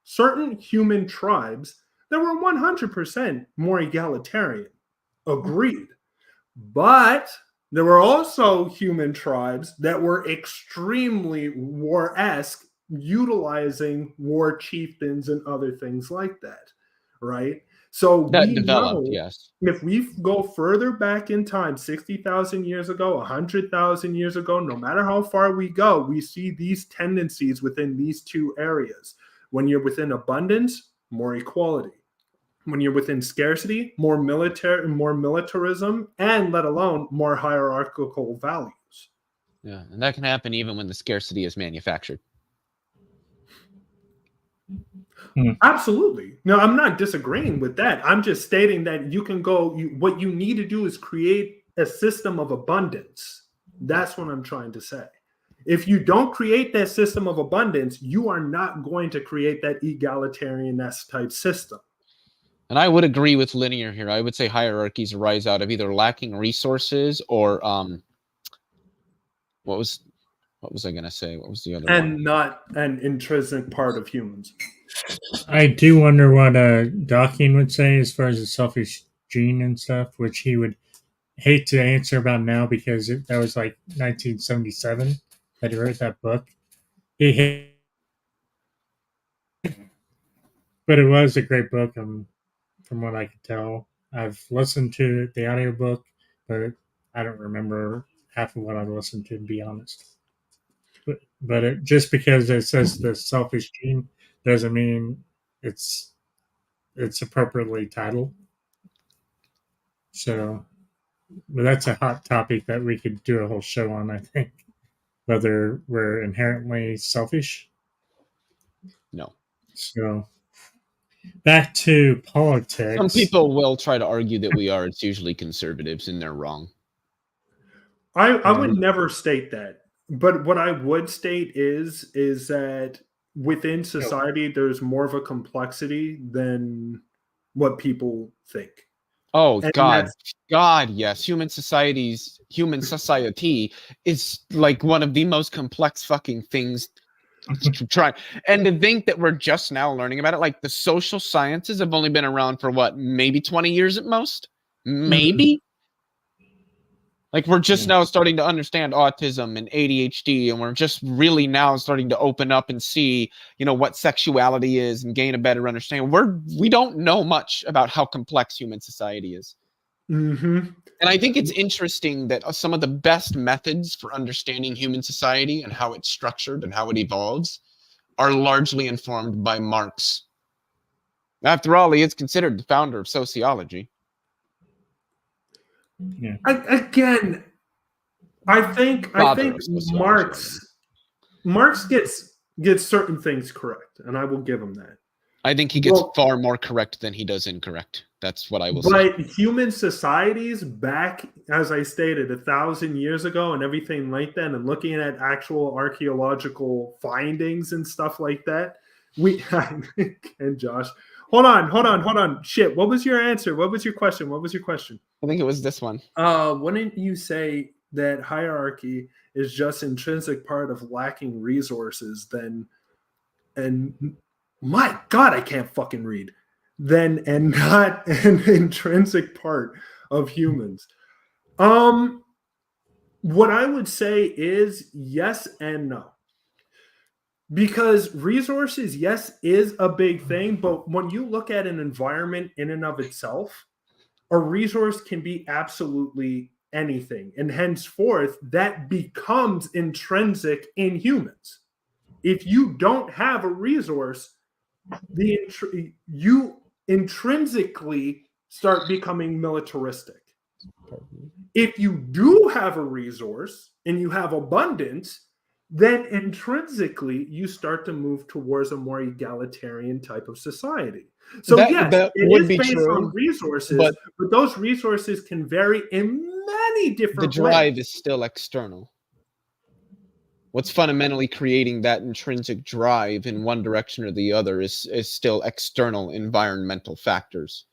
Speaker 1: certain human tribes that were 100% more egalitarian. Agreed. But there were also human tribes that were extremely war-esque, utilizing war chieftains and other things like that, right? So
Speaker 3: that
Speaker 1: we
Speaker 3: developed,
Speaker 1: know,
Speaker 3: yes.
Speaker 1: if we go further back in time, 60,000 years ago, 100,000 years ago, no matter how far we go, we see these tendencies within these two areas. When you're within abundance, more equality. When you're within scarcity, more militarism, and let alone more hierarchical values.
Speaker 3: Yeah, and that can happen even when the scarcity is manufactured.
Speaker 1: Absolutely. No, I'm not disagreeing with that. I'm just stating that you can go, what you need to do is create a system of abundance. That's what I'm trying to say. If you don't create that system of abundance, you are not going to create that egalitarian type system.
Speaker 3: And I would agree with Linear here. I would say hierarchies arise out of either lacking resources or what was I gonna say? What was the other one?
Speaker 1: And not an intrinsic part of humans.
Speaker 2: I do wonder what Dawkins would say as far as the selfish gene and stuff, which he would hate to answer about now because that was like 1977 that he wrote that book. But it was a great book, from what I could tell. I've listened to the audiobook, but I don't remember half of what I listened to be honest. But just because it says the selfish gene doesn't mean it's appropriately titled. So, but that's a hot topic that we could do a whole show on, I think. Whether we're inherently selfish.
Speaker 3: No.
Speaker 2: So, back to politics.
Speaker 3: Some people will try to argue that we are. It's usually conservatives, and they're wrong.
Speaker 1: I would never state that. But what I would state is that within society, there's more of a complexity than what people think.
Speaker 3: Oh,
Speaker 1: And
Speaker 3: God, yes. Human society is like one of the most complex fucking things to try. And to think that we're just now learning about it, like the social sciences have only been around for what, maybe 20 years at most? Maybe? Like we're just now starting to understand autism and ADHD, and we're just really now starting to open up and see, what sexuality is and gain a better understanding. We don't know much about how complex human society is.
Speaker 1: Mm-hmm.
Speaker 3: And I think it's interesting that some of the best methods for understanding human society and how it's structured and how it evolves are largely informed by Marx. After all, he is considered the founder of sociology.
Speaker 2: Yeah.
Speaker 1: Again, I think Marx gets certain things correct, and I will give him that.
Speaker 3: I think he gets far more correct than he does incorrect. That's what I will say.
Speaker 1: But human societies back, as I stated, 1,000 years ago and everything like that, and looking at actual archaeological findings and stuff like that, and Josh, hold on. Shit, what was your answer? What was your question?
Speaker 3: I think it was this one.
Speaker 1: Wouldn't you say that hierarchy is just intrinsic part of lacking resources and my God, I can't fucking read. And not an intrinsic part of humans. What I would say is yes and no. Because resources, yes, is a big thing, but when you look at an environment in and of itself, a resource can be absolutely anything. And henceforth, that becomes intrinsic in humans. If you don't have a resource, you intrinsically start becoming militaristic. If you do have a resource and you have abundance, then intrinsically you start to move towards a more egalitarian type of society. So yes, it is based on resources, but those resources can vary in many different ways.
Speaker 3: The drive is still external. What's fundamentally creating that intrinsic drive in one direction or the other is still external environmental factors.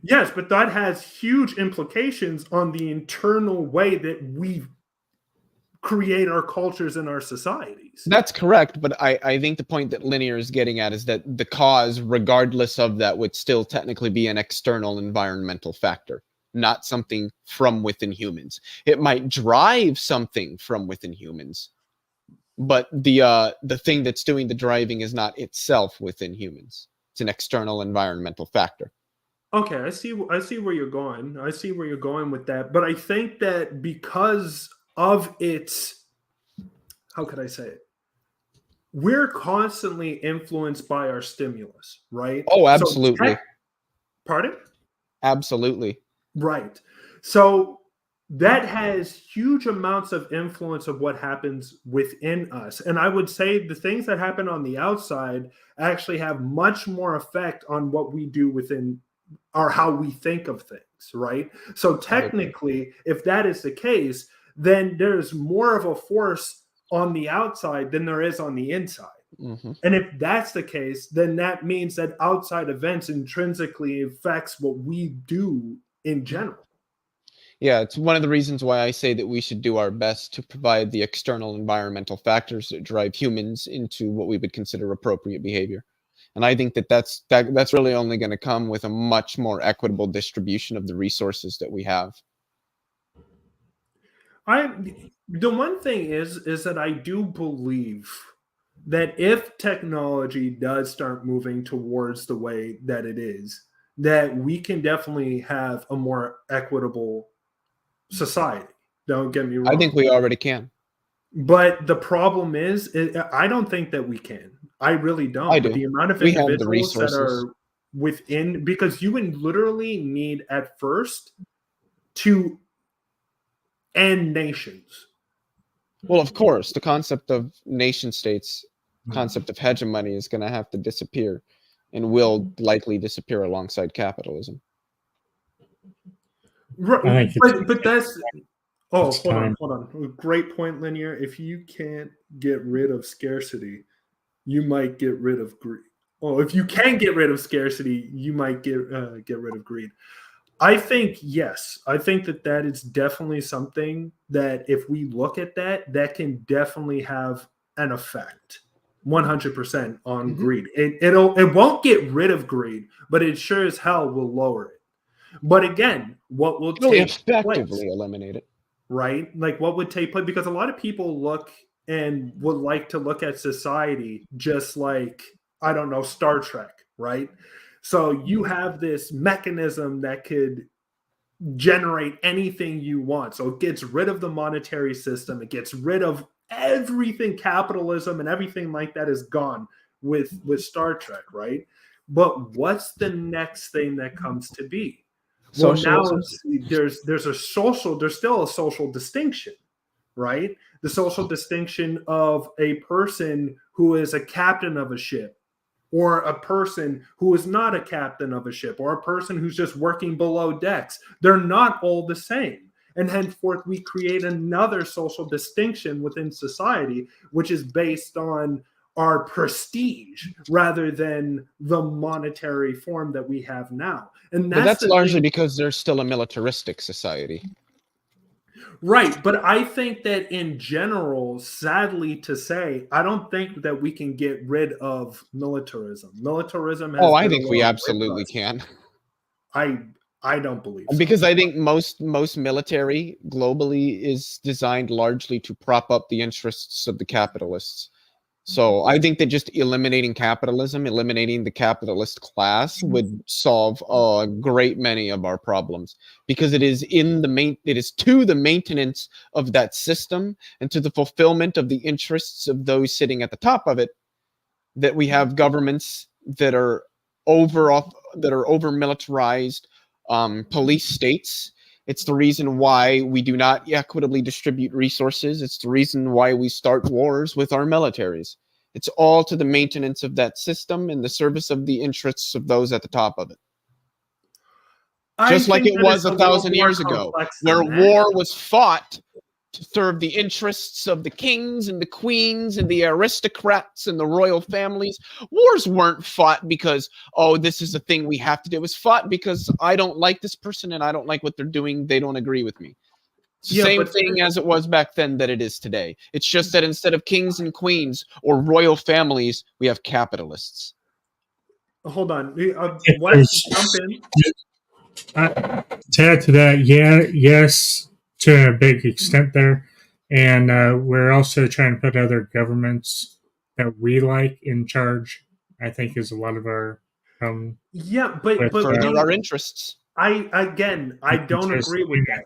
Speaker 1: Yes, but that has huge implications on the internal way that we create our cultures and our societies.
Speaker 3: That's correct, but I think the point that Linear is getting at is that the cause, regardless of that, would still technically be an external environmental factor, not something from within humans. It might drive something from within humans, but the thing that's doing the driving is not itself within humans. It's an external environmental factor.
Speaker 1: Okay, I see where you're going. I see where you're going with that. But I think that because of its, how could I say it? We're constantly influenced by our stimulus, right?
Speaker 3: Oh, absolutely.
Speaker 1: Pardon?
Speaker 3: Absolutely.
Speaker 1: Right. So that has huge amounts of influence of what happens within us. And I would say the things that happen on the outside actually have much more effect on what we do within or how we think of things, right? So technically, if that is the case, then there's more of a force on the outside than there is on the inside.
Speaker 3: Mm-hmm.
Speaker 1: And if that's the case, then that means that outside events intrinsically affects what we do in general.
Speaker 3: Yeah, it's one of the reasons why I say that we should do our best to provide the external environmental factors that drive humans into what we would consider appropriate behavior. And I think that that's really only going to come with a much more equitable distribution of the resources that we have.
Speaker 1: The one thing is that I do believe that if technology does start moving towards the way that it is, that we can definitely have a more equitable society. Don't get me wrong.
Speaker 3: I think we already can.
Speaker 1: But the problem is, I don't think that we can. I really don't.
Speaker 3: I do.
Speaker 1: But the amount of
Speaker 3: We have the
Speaker 1: individuals that
Speaker 3: resources.
Speaker 1: are within, because you would literally need at first to end nations.
Speaker 3: Well, of course, the concept of nation states, concept of hegemony is going to have to disappear and will likely disappear alongside capitalism.
Speaker 1: Right, but that's
Speaker 2: it's
Speaker 1: hold
Speaker 2: time.
Speaker 1: on. Great point, Linear. If you can't get rid of scarcity, you might get rid of greed. Oh, if you can get rid of scarcity, you might get rid of greed. I think yes. I think that is definitely something that if we look at that can definitely have an effect, 100% on greed. It won't get rid of greed, but it sure as hell will lower it. But again, what will
Speaker 3: Really
Speaker 1: take
Speaker 3: effectively
Speaker 1: place,
Speaker 3: eliminate it,
Speaker 1: right? Like what would take place? Because a lot of people look and would like to look at society just like, I don't know, Star Trek, right? So you have this mechanism that could generate anything you want. So it gets rid of the monetary system. It gets rid of everything. Capitalism and everything like that is gone with Star Trek, right? But what's the next thing that comes to be? Well, now there's still a social distinction, right? The social distinction of a person who is a captain of a ship, or a person who is not a captain of a ship, or a person who's just working below decks. They're not all the same. And henceforth, we create another social distinction within society, which is based on our prestige rather than the monetary form that we have now. And
Speaker 3: that's largely because there's still a militaristic society.
Speaker 1: Right, but I think that in general, sadly to say, I don't think that we can get rid of militarism. Militarism has
Speaker 3: I think we absolutely can.
Speaker 1: I don't believe so.
Speaker 3: Because I think most military globally is designed largely to prop up the interests of the capitalists. So I think that just eliminating capitalism, eliminating the capitalist class would solve a great many of our problems, because it is to the maintenance of that system and to the fulfillment of the interests of those sitting at the top of it that we have governments that are over militarized, police states. It's the reason why we do not equitably distribute resources. It's the reason why we start wars with our militaries. It's all to the maintenance of that system and the service of the interests of those at the top of it. Just like it was 1,000 years ago, where war was fought to serve the interests of the kings and the queens and the aristocrats and the royal families. Wars weren't fought because, this is a thing we have to do. It was fought because I don't like this person and I don't like what they're doing. They don't agree with me. It's the same thing as it was back then that it is today. It's just that instead of kings and queens or royal families, we have capitalists.
Speaker 1: Hold on. Let's jump in.
Speaker 2: To add to that, yes, to a big extent there. And we're also trying to put other governments that we like in charge, I think, is a lot of our
Speaker 1: but
Speaker 3: further our interests.
Speaker 1: I don't agree with that.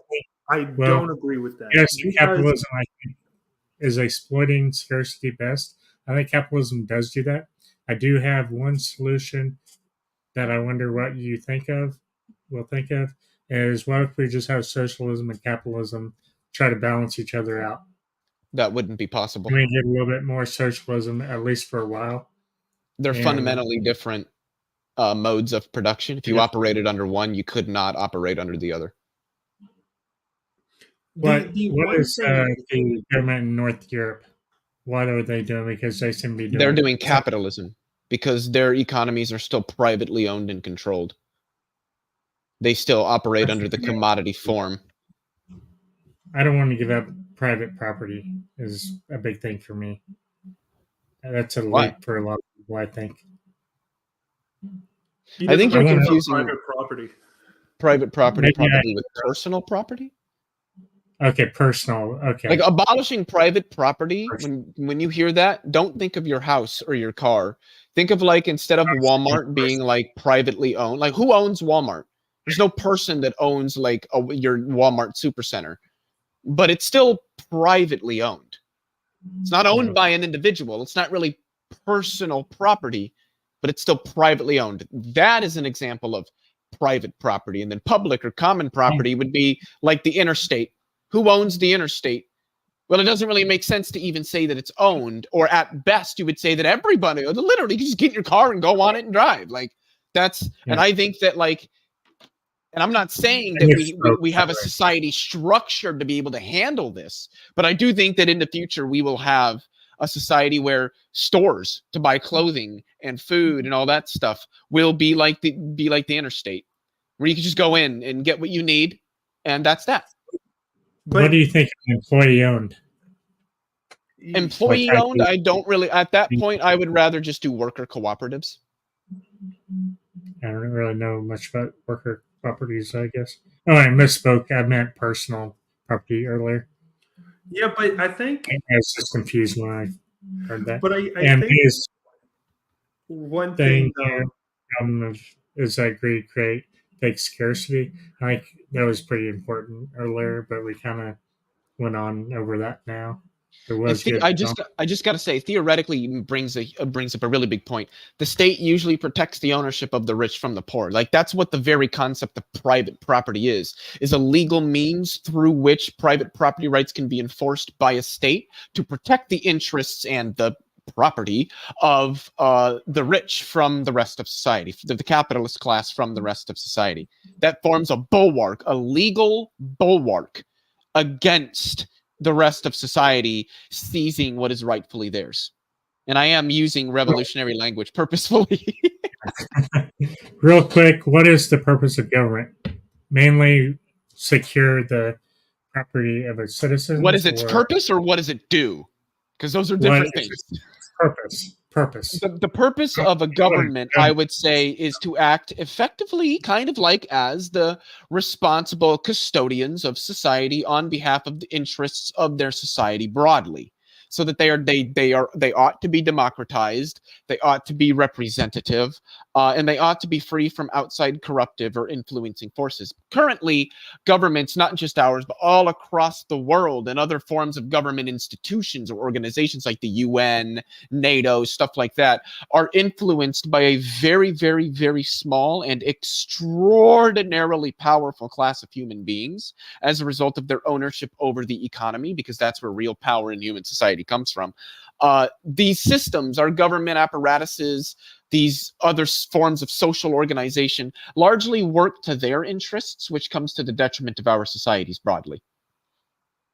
Speaker 1: Don't agree with that.
Speaker 2: Yes, capitalism, I think, is exploiting scarcity best. I think capitalism does do that. I do have one solution that I wonder what you will think of, is what if we just have socialism and capitalism try to balance each other out?
Speaker 3: That wouldn't be possible.
Speaker 2: We get a little bit more socialism, at least for a while.
Speaker 3: They're fundamentally different modes of production. If you operated under one, you could not operate under the other.
Speaker 2: What is the government in North Europe? What are they doing? Because they seem to be doing.
Speaker 3: They're doing capitalism because their economies are still privately owned and controlled. They still operate under the commodity form.
Speaker 2: I don't want to give up private property. Is a big thing for me. That's a
Speaker 3: Why?
Speaker 2: leap for a lot of people, I think.
Speaker 3: I think you're confusing
Speaker 1: private property.
Speaker 3: Private property probably with personal property.
Speaker 2: Okay, personal. Okay.
Speaker 3: Like abolishing private property, when you hear that, don't think of your house or your car. Think of like instead of Walmart being like privately owned, like who owns Walmart? There's no person that owns like your Walmart supercenter, but it's still privately owned. It's not owned by an individual. It's not really personal property, but it's still privately owned. That is an example of private property. And then public or common property would be like the interstate. Who owns the interstate? Well, it doesn't really make sense to even say that it's owned, or at best, you would say that everybody, literally, you just get in your car and go on it and drive. Like that's, and I think that like, and I'm not saying that we have a society structured to be able to handle this, but I do think that in the future we will have a society where stores to buy clothing and food and all that stuff will be like the interstate, where you can just go in and get what you need, and that's that.
Speaker 2: But what do you think of employee owned?
Speaker 3: Employee owned, I don't really. At that point, I would rather just do worker cooperatives.
Speaker 2: I don't really know much about worker properties, I guess. Oh, I misspoke. I meant personal property earlier.
Speaker 1: Yeah, but I think
Speaker 2: I was just confused when I heard that.
Speaker 1: But I
Speaker 2: and
Speaker 1: think one thing
Speaker 2: is that greed create fake scarcity. Like that was pretty important earlier, but we kind of went on over that now.
Speaker 3: I just got to say, theoretically, brings up a really big point. The state usually protects the ownership of the rich from the poor. Like that's what the very concept of private property is a legal means through which private property rights can be enforced by a state to protect the interests and the property of the rich from the rest of society, the capitalist class from the rest of society. That forms a bulwark, a legal bulwark against the rest of society seizing what is rightfully theirs. And I am using revolutionary language purposefully.
Speaker 2: Real quick, what is the purpose of government? Mainly secure the property of its citizens?
Speaker 3: What is its purpose, or what does it do? Because those are different things.
Speaker 2: Purpose.
Speaker 3: The purpose of a government, I would say, is to act effectively, kind of like as the responsible custodians of society on behalf of the interests of their society broadly. So that they ought to be democratized, they ought to be representative, and they ought to be free from outside corruptive or influencing forces. Currently, governments, not just ours, but all across the world, and other forms of government institutions or organizations like the UN, NATO, stuff like that, are influenced by a very, very, very small and extraordinarily powerful class of human beings as a result of their ownership over the economy, because that's where real power in human society comes from. These systems, our government apparatuses, these other forms of social organization, largely work to their interests, which comes to the detriment of our societies broadly.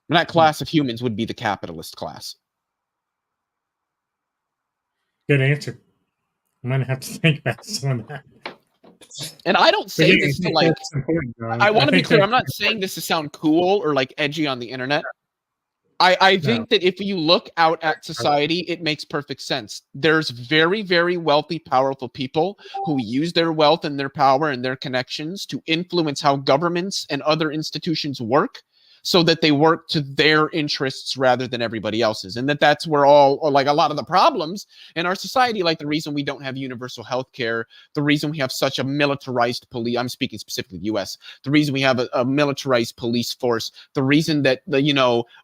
Speaker 3: And that class of humans would be the capitalist class.
Speaker 2: Good answer. I'm going to have to think about some of that.
Speaker 3: And I don't say this to like, I want to be clear, I'm not saying this to sound cool or like edgy on the internet. I think that if you look out at society, it makes perfect sense. There's very, very wealthy, powerful people who use their wealth and their power and their connections to influence how governments and other institutions work, so that they work to their interests rather than everybody else's. And that's where like a lot of the problems in our society, like the reason we don't have universal health care, the reason we have such a militarized police, I'm speaking specifically US, the reason we have a militarized police force, the reason that,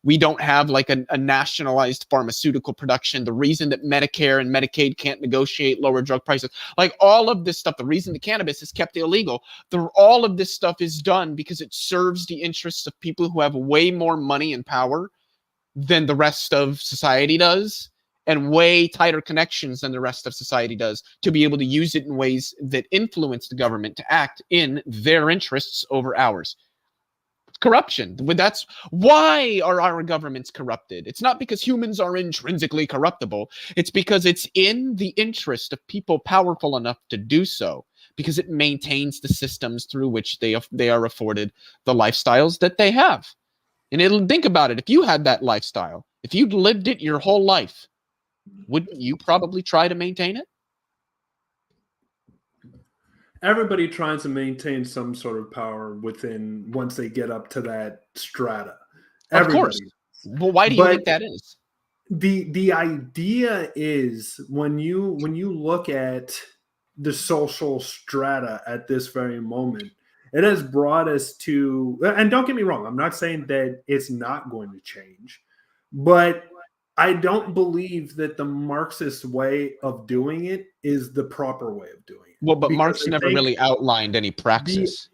Speaker 3: we don't have like a nationalized pharmaceutical production, the reason that Medicare and Medicaid can't negotiate lower drug prices, like all of this stuff, the reason the cannabis is kept illegal, all of this stuff is done because it serves the interests of people who have way more money and power than the rest of society does, and way tighter connections than the rest of society does, to be able to use it in ways that influence the government to act in their interests over ours. corruption. That's why are our governments corrupted. It's not because humans are intrinsically corruptible. It's because it's in the interest of people powerful enough to do so, because it maintains the systems through which they are afforded the lifestyles that they have. And think about it. If you had that lifestyle, if you'd lived it your whole life, wouldn't you probably try to maintain it?
Speaker 1: Everybody tries to maintain some sort of power within once they get up to that strata.
Speaker 3: Of course. Well, why do you think that is?
Speaker 1: The idea is when you look at the social strata at this very moment, it has brought us to, and don't get me wrong, I'm not saying that it's not going to change, but I don't believe that the Marxist way of doing it is the proper way of doing it.
Speaker 3: Well, but Marx never really outlined any praxis.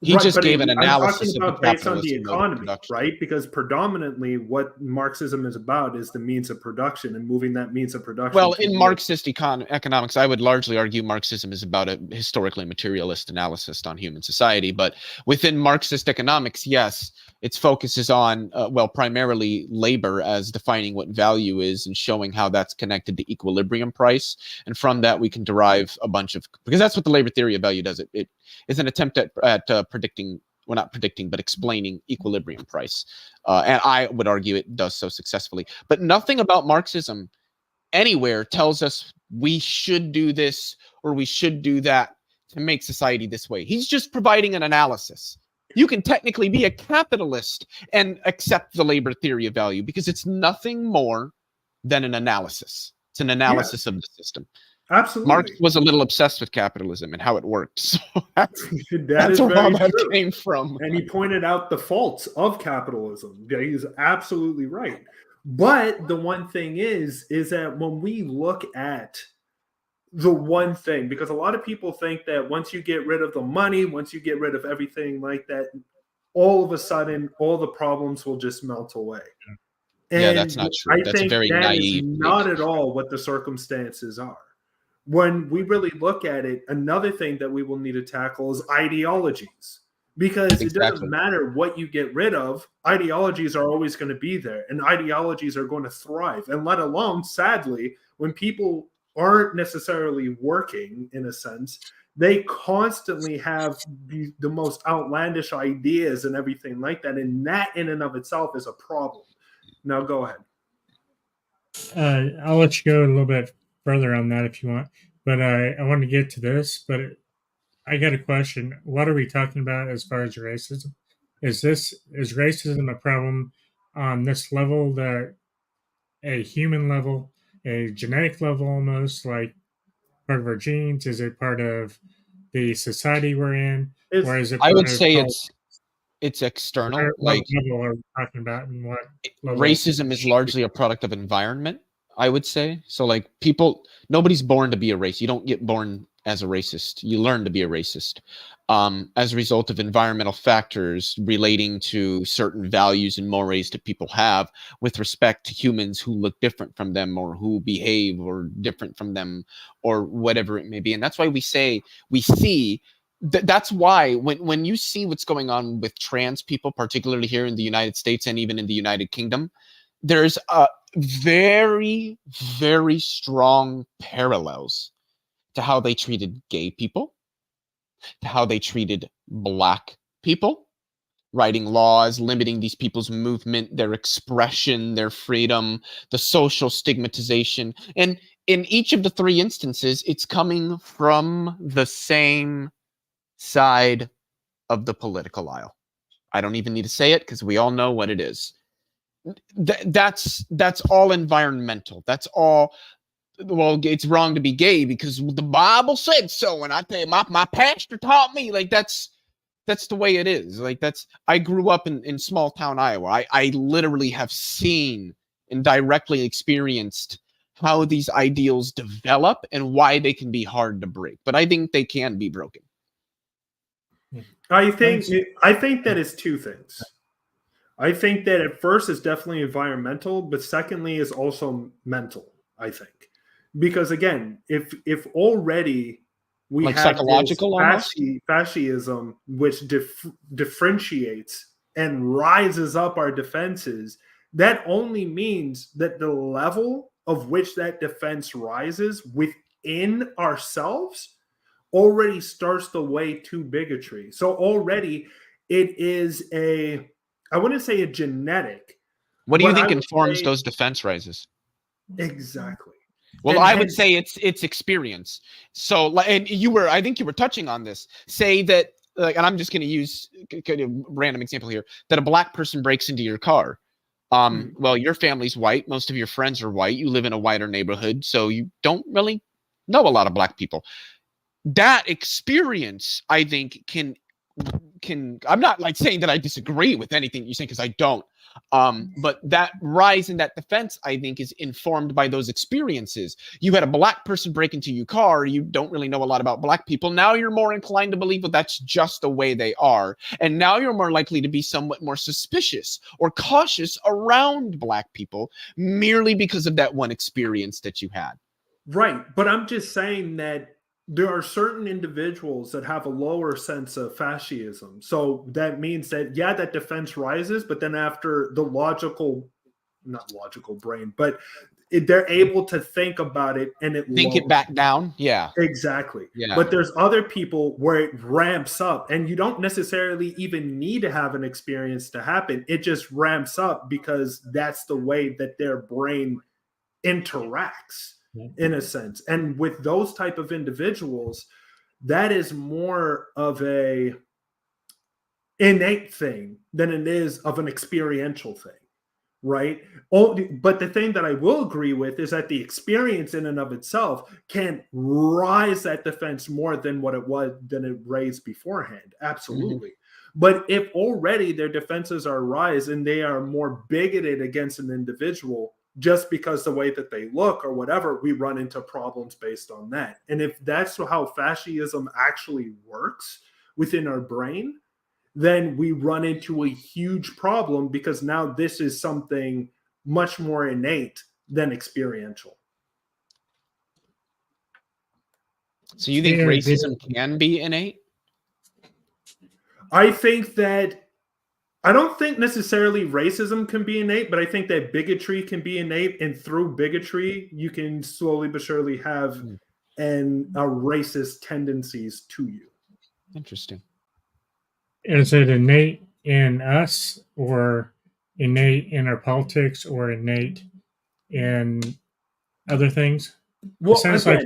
Speaker 3: He just gave an analysis of the
Speaker 1: based on the
Speaker 3: capitalism
Speaker 1: economy, right? Because predominantly what Marxism is about is the means of production and moving that means of production.
Speaker 3: Well, in Marxist economics, I would largely argue Marxism is about a historically materialist analysis on human society. But within Marxist economics, yes, its focus is on, primarily labor as defining what value is and showing how that's connected to equilibrium price. And from that, we can derive a bunch of, because that's what the labor theory of value does. It is an attempt at predicting, well, not predicting, but explaining equilibrium price. And I would argue it does so successfully. But nothing about Marxism anywhere tells us we should do this or we should do that to make society this way. He's just providing an analysis. You can technically be a capitalist and accept the labor theory of value because it's nothing more than an analysis. It's an analysis of the system.
Speaker 1: Absolutely.
Speaker 3: Marx was a little obsessed with capitalism and how it worked. So that's
Speaker 1: where
Speaker 3: all that came from.
Speaker 1: And he pointed out the faults of capitalism. He's absolutely right. But the one thing is that when we look at the one thing, because a lot of people think that once you get rid of the money, once you get rid of everything like that, all of a sudden, all the problems will just melt away. And
Speaker 3: that's not true. That's very naive.
Speaker 1: Not at all what the circumstances are. When we really look at it, another thing that we will need to tackle is ideologies. Because it doesn't matter what you get rid of, ideologies are always going to be there, and ideologies are going to thrive. And let alone, sadly, when people aren't necessarily working, in a sense, they constantly have the most outlandish ideas and everything like that. And that in and of itself is a problem. Now, go ahead.
Speaker 2: I'll let you go a little bit further on that if you want. But I want to get to this, but I got a question. What are we talking about as far as racism? Is racism a problem on this level, that a human level, a genetic level almost, like part of our genes? Is it part of the society we're in? Or is it
Speaker 3: I would say it's external.
Speaker 2: What level are we talking about, and what level?
Speaker 3: Racism is largely a product of environment, I would say. So like nobody's born to be a racist. You don't get born as a racist. You learn to be a racist as a result of environmental factors relating to certain values and mores that people have with respect to humans who look different from them or who behave or different from them or whatever it may be. And that's why we see that's why when you see what's going on with trans people, particularly here in the United States and even in the United Kingdom, there's a very, very strong parallels to how they treated gay people, to how they treated Black people, writing laws, limiting these people's movement, their expression, their freedom, the social stigmatization. And in each of the three instances, it's coming from the same side of the political aisle. I don't even need to say it because we all know what it is. That's all environmental. That's all. Well, it's wrong to be gay because the Bible said so, and I tell you, my pastor taught me. Like that's the way it is. Like I grew up in small town Iowa. I literally have seen and directly experienced how these ideals develop and why they can be hard to break. But I think they can be broken.
Speaker 1: I think that it's two things. I think that at first it's definitely environmental, but secondly is also mental, I think. Because again, if already we have
Speaker 3: psychological
Speaker 1: fascism, which differentiates and rises up our defenses, that only means that the level of which that defense rises within ourselves already starts the way to bigotry. So already it is I wouldn't say a genetic.
Speaker 3: What do you
Speaker 1: but I
Speaker 3: think
Speaker 1: would
Speaker 3: informs
Speaker 1: say-
Speaker 3: those defense rises?
Speaker 1: Exactly.
Speaker 3: Well,
Speaker 1: And
Speaker 3: I would
Speaker 1: hence-
Speaker 3: say it's experience. So, and I think you were touching on this. Say that, like, and I'm just going to use kind of random example here, that a black person breaks into your car. Well, your family's white. Most of your friends are white. You live in a whiter neighborhood, so you don't really know a lot of black people. That experience, I think, can I'm not like saying that I disagree with anything you say, because I don't. But that rise in that defense, I think, is informed by those experiences. You had a black person break into your car. You don't really know a lot about black people. Now you're more inclined to believe that that's just the way they are. And now you're more likely to be somewhat more suspicious or cautious around black people merely because of that one experience that you had.
Speaker 1: Right. But I'm just saying that there are certain individuals that have a lower sense of fascism. So that means that, yeah, that defense rises, but then after the not logical brain, but they're able to think about it and it
Speaker 3: Think it back down. Yeah.
Speaker 1: Exactly.
Speaker 3: Yeah.
Speaker 1: But there's other people where it ramps up, and you don't necessarily even need to have an experience to happen. It just ramps up because that's the way that their brain interacts, in a sense. And with those type of individuals, that is more of a innate thing than it is of an experiential thing, right? But the thing that I will agree with is that the experience in and of itself can rise that defense more than it raised beforehand. Absolutely. But if already their defenses are rise and they are more bigoted against an individual just because the way that they look or whatever, we run into problems based on that. And if that's how fascism actually works within our brain, then we run into a huge problem, because now this is something much more innate than experiential.
Speaker 3: So you think racism can be innate?
Speaker 1: I think that I don't think necessarily racism can be innate, but I think that bigotry can be innate, and through bigotry, you can slowly but surely have racist tendencies to you.
Speaker 3: Interesting.
Speaker 2: Is it innate in us, or innate in our politics, or innate in other things?
Speaker 1: Well,
Speaker 2: it sounds
Speaker 1: again,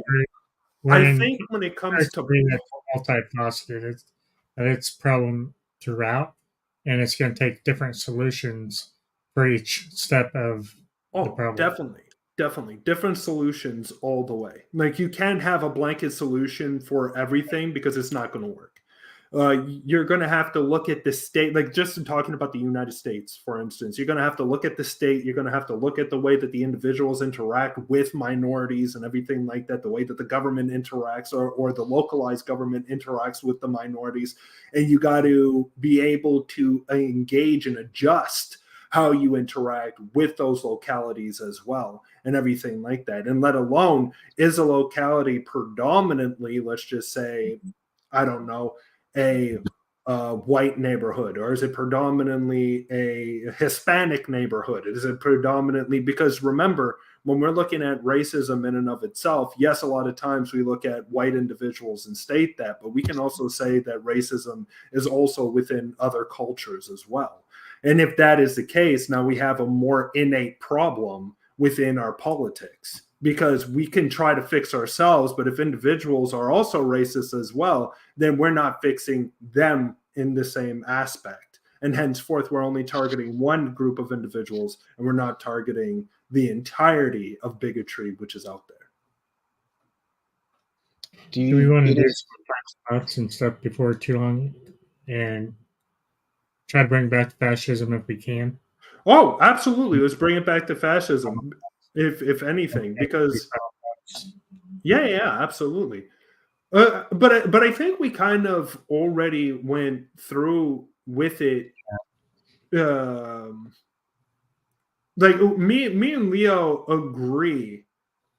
Speaker 2: like I
Speaker 1: think when it comes to
Speaker 2: multifaceted, that it's problem throughout, and it's going to take different solutions for each step of the problem.
Speaker 1: Definitely different solutions all the way. Like, you can't have a blanket solution for everything, because it's not going to work. You're going to have to look at the state, like just in talking about the United States, for instance, you're going to have to look at the state. You're going to have to look at the way that the individuals interact with minorities and everything like that, the way that the government interacts, or the localized government interacts with the minorities. And you got to be able to engage and adjust how you interact with those localities as well, and everything like that. And let alone, is a locality predominantly, let's just say, I don't know, a white neighborhood, or is it predominantly a Hispanic neighborhood? Is it predominantly, because remember, when we're looking at racism in and of itself, yes, a lot of times we look at white individuals and state that, but we can also say that racism is also within other cultures as well. And if that is the case, now we have a more innate problem within our politics, because we can try to fix ourselves, but if individuals are also racist as well, then we're not fixing them in the same aspect. And henceforth, we're only targeting one group of individuals, and we're not targeting the entirety of bigotry which is out there.
Speaker 2: Do we want to do some thoughts and stuff before too long, and try to bring back fascism if we can?
Speaker 1: Oh, absolutely. Let's bring it back to fascism, if anything, because yeah, absolutely. But I think we kind of already went through with it. Like me and Leo agree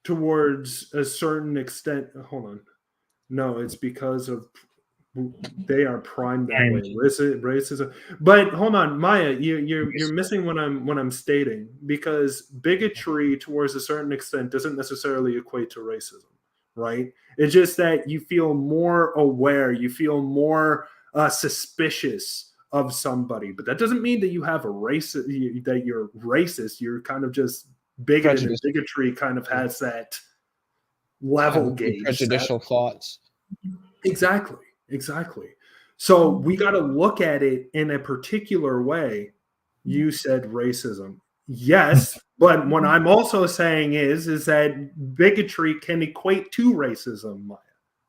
Speaker 1: towards a certain extent. Hold on. No, it's because of they are primed that way. Racism. But hold on, Maya, you're missing what I'm stating, because bigotry towards a certain extent doesn't necessarily equate to racism, right? It's just that you feel more aware, you feel more suspicious of somebody, but that doesn't mean that you have a race, that you're racist. You're kind of just bigoted, and bigotry kind of has that level gauge,
Speaker 3: prejudicial thoughts.
Speaker 1: Exactly. So we got to look at it in a particular way. You said racism. Yes, but what I'm also saying is that bigotry can equate to racism, Maya.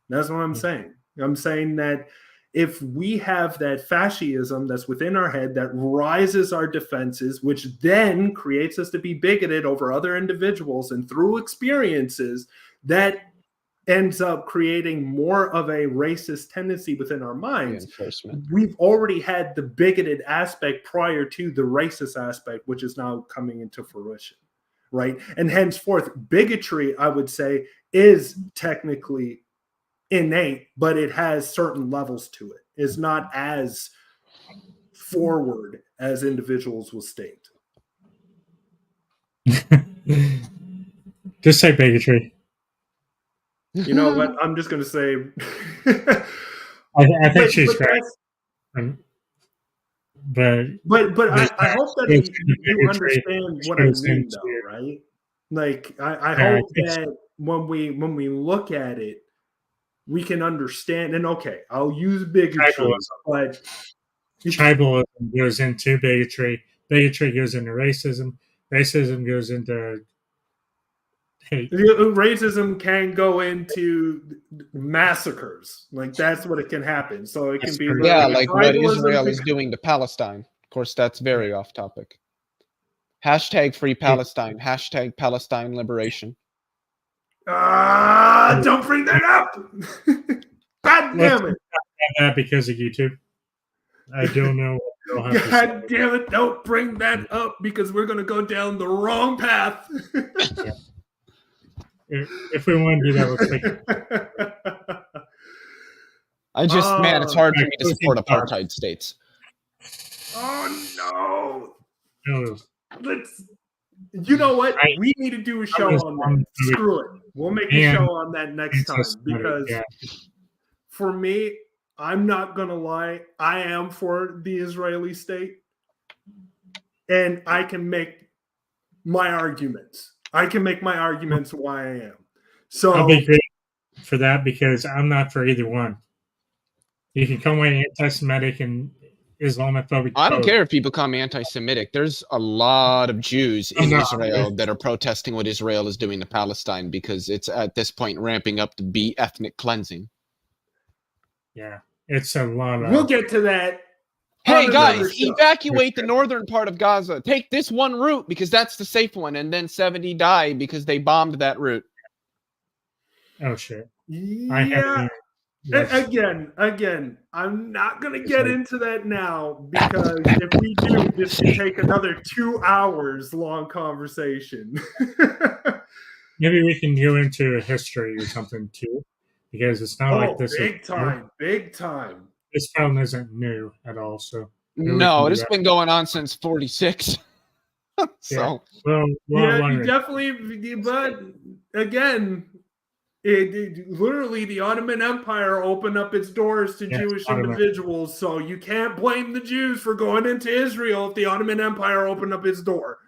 Speaker 1: That's what I'm saying. I'm saying that if we have that fascism that's within our head that rises our defenses, which then creates us to be bigoted over other individuals, and through experiences that ends up creating more of a racist tendency within our minds. We've already had the bigoted aspect prior to the racist aspect, which is now coming into fruition, right? And henceforth, bigotry, I would say, is technically innate, but it has certain levels to it. It's not as forward as individuals will state.
Speaker 2: Just say bigotry.
Speaker 1: You know what? I'm just going to say.
Speaker 2: I think she's right. But
Speaker 1: I hope that you understand what I mean, though, right? Like I hope that when we look at it, we can understand. And okay, I'll use bigotry, but
Speaker 2: tribalism goes into bigotry. Bigotry goes into racism. Racism goes into hate.
Speaker 1: Racism can go into massacres. Like that's what it can happen. So it can be
Speaker 3: like what Israel is doing to Palestine. Of course, that's very off topic. Hashtag free Palestine. Hashtag Palestine liberation.
Speaker 1: Don't bring that up. God damn it.
Speaker 2: That because of YouTube. I don't know.
Speaker 1: God damn it. Don't bring that up, because we're going to go down the wrong path.
Speaker 2: If we want to do that, let's take it.
Speaker 3: Man, it's hard for me to support apartheid states.
Speaker 1: Oh, no. You know what? We need to do a show on that. Screw it. We'll make a show on that next time, because for me, I'm not going to lie. I am for the Israeli state, and I can make my arguments. I can make my arguments why I am. So
Speaker 2: I'll be great for that, because I'm not for either one. You can call me anti-Semitic and Islamophobic.
Speaker 3: I don't care if people call me anti-Semitic. There's a lot of Jews in Israel that are protesting what Israel is doing to Palestine, because it's at this point ramping up to be ethnic cleansing.
Speaker 2: Yeah, it's a lot of...
Speaker 1: We'll get to that.
Speaker 3: Hey, guys, evacuate the northern part of Gaza. Take this one route, because that's the safe one. And then 70 die because they bombed that route.
Speaker 2: Oh, shit.
Speaker 1: Yeah. Again, I'm not going to get into that now, because if we do, this can take another 2 hours long conversation.
Speaker 2: Maybe we can go into a history or something, too, because it's not like this.
Speaker 1: Big time.
Speaker 2: This problem isn't new at all, so...
Speaker 3: No, it's been going on since 46. So...
Speaker 1: you definitely... But, again... literally, the Ottoman Empire opened up its doors to Jewish individuals, so you can't blame the Jews for going into Israel if the Ottoman Empire opened up its door.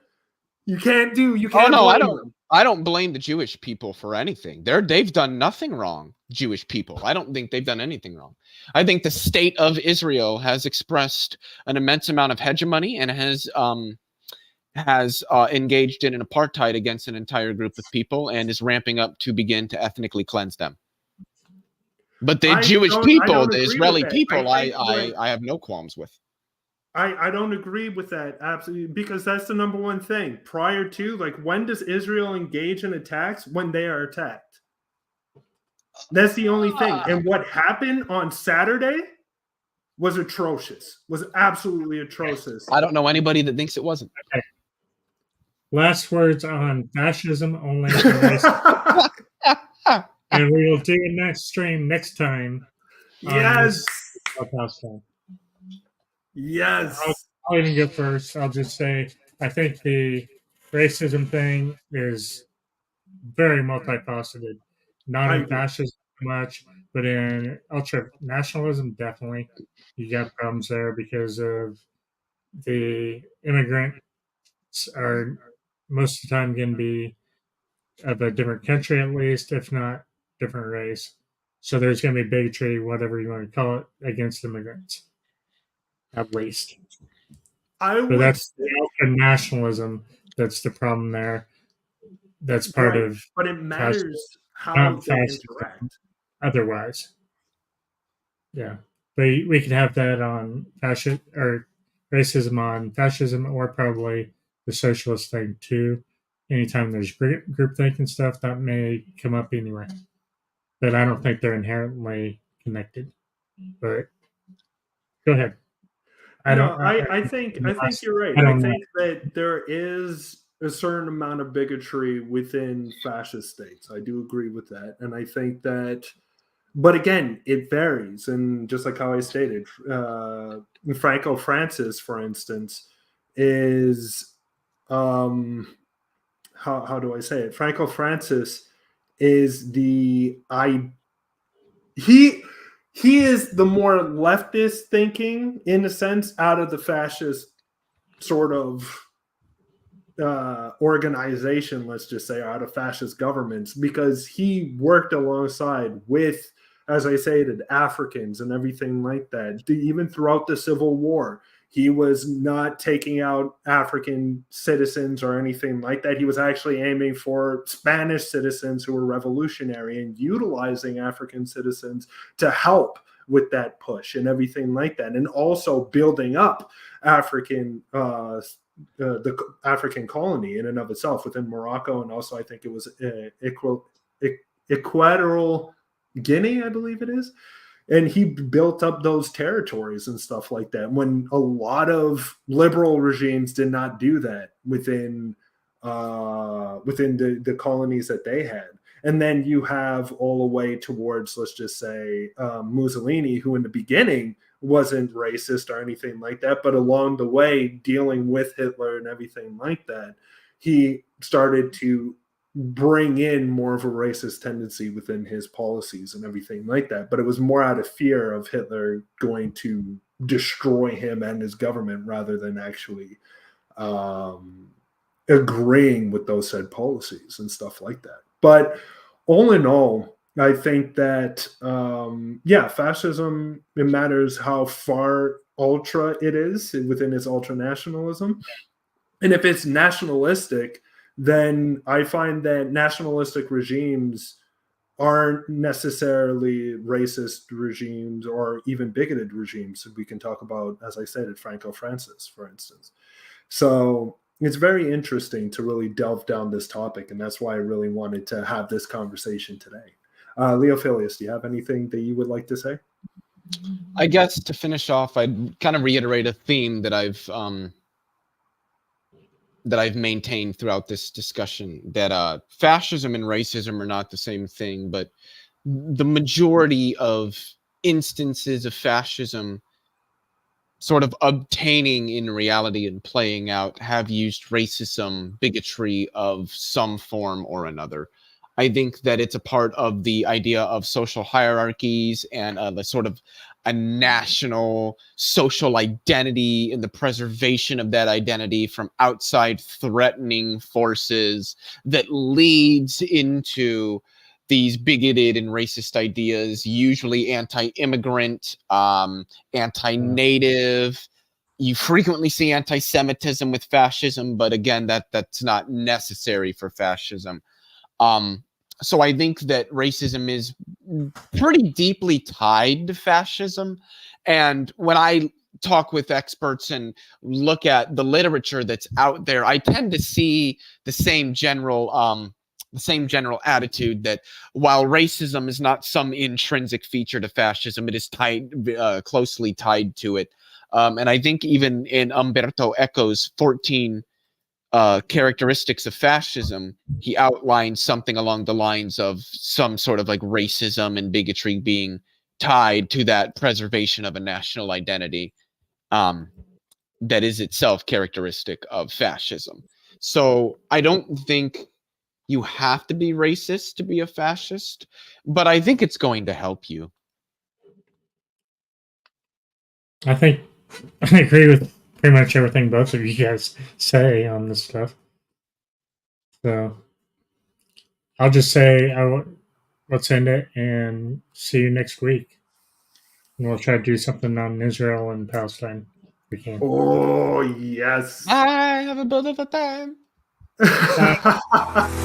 Speaker 1: You can't blame them.
Speaker 3: I don't blame the Jewish people for anything. They've done nothing wrong, Jewish people. I don't think they've done anything wrong. I think the state of Israel has expressed an immense amount of hegemony and has engaged in an apartheid against an entire group of people and is ramping up to begin to ethnically cleanse them. But the Jewish people, the Israeli people, I have no qualms with.
Speaker 1: I don't agree with that, absolutely, because that's the number one thing. Prior to, like, when does Israel engage in attacks? When they are attacked. That's the only thing. And what happened on Saturday was atrocious, was absolutely atrocious.
Speaker 3: I don't know anybody that thinks it wasn't.
Speaker 2: Okay. Last words on fascism only. And we will do a next stream next time on
Speaker 1: Yes.
Speaker 2: this clubhouse thing.
Speaker 1: Yes.
Speaker 2: I'll even go first. I'll just say I think the racism thing is very multifaceted. Not
Speaker 1: I
Speaker 2: in
Speaker 1: agree.
Speaker 2: fascism much, but in ultra nationalism, definitely. You got problems there because of the immigrants are most of the time going to be of a different country, at least, if not different race. So there's going to be bigotry, whatever you want to call it, against immigrants, at least.
Speaker 1: I
Speaker 2: But
Speaker 1: would
Speaker 2: that's
Speaker 1: say,
Speaker 2: the nationalism that's the problem there. That's part
Speaker 1: right,
Speaker 2: of
Speaker 1: but it
Speaker 2: fascism,
Speaker 1: matters how
Speaker 2: not
Speaker 1: they
Speaker 2: fascism
Speaker 1: interact.
Speaker 2: otherwise. Yeah. But we could have that on fascism or racism on fascism or probably the socialist thing too. Anytime there's groupthink and stuff, that may come up anyway. But I don't think they're inherently connected. But go ahead.
Speaker 1: No, I think you're right.
Speaker 2: I
Speaker 1: I
Speaker 2: don't know.
Speaker 1: think that there is a certain amount of bigotry within fascist states. I do agree with that, and I think that, but again, it varies. And just like how I stated, Franco Francis, for instance, is how do I say it? Franco Francis is he he is the more leftist thinking in a sense out of the fascist sort of organization, let's just say, out of fascist governments, because he worked alongside with, as I stated, Africans and everything like that. Even throughout the Civil War, he was not taking out African citizens or anything like that. He was actually aiming for Spanish citizens who were revolutionary and utilizing African citizens to help with that push and everything like that, and also building up African the African colony in and of itself within Morocco, and also I think it was Equatorial Guinea, I believe it is. And he built up those territories and stuff like that, when a lot of liberal regimes did not do that within the colonies that they had. And then you have all the way towards, let's just say, Mussolini, who in the beginning wasn't racist or anything like that, but along the way, dealing with Hitler and everything like that, he started to bring in more of a racist tendency within his policies and everything like that. But it was more out of fear of Hitler going to destroy him and his government rather than actually agreeing with those said policies and stuff like that. But all in all, I think that fascism, it matters how far ultra it is within its ultra nationalism. And if it's nationalistic, then I find that nationalistic regimes aren't necessarily racist regimes or even bigoted regimes. We can talk about, as I said, Franco Francis, for instance. So it's very interesting to really delve down this topic, and that's why I really wanted to have this conversation today. Leophilius, do you have anything that you would like to say?
Speaker 3: I guess to finish off, I'd kind of reiterate a theme that I've maintained throughout this discussion, that fascism and racism are not the same thing, but the majority of instances of fascism sort of obtaining in reality and playing out have used racism, bigotry of some form or another. I think that it's a part of the idea of social hierarchies and the sort of a national social identity and the preservation of that identity from outside threatening forces that leads into these bigoted and racist ideas, usually anti-immigrant, anti-native. You frequently see anti-Semitism with fascism, but again, that's not necessary for fascism. So I think that racism is pretty deeply tied to fascism. And when I talk with experts and look at the literature that's out there, I tend to see the same general attitude that while racism is not some intrinsic feature to fascism, it is closely tied to it. And I think even in Umberto Eco's 14 characteristics of fascism, he outlines something along the lines of some sort of like racism and bigotry being tied to that preservation of a national identity that is itself characteristic of fascism. So I don't think you have to be racist to be a fascist, but I think it's going to help you.
Speaker 2: I think I agree with pretty much everything both of you guys say on this stuff. So I'll just say let's end it and see you next week. And we'll try to do something on Israel and Palestine if we can.
Speaker 1: Oh, yes.
Speaker 3: I have a bit of a time.
Speaker 2: Bye.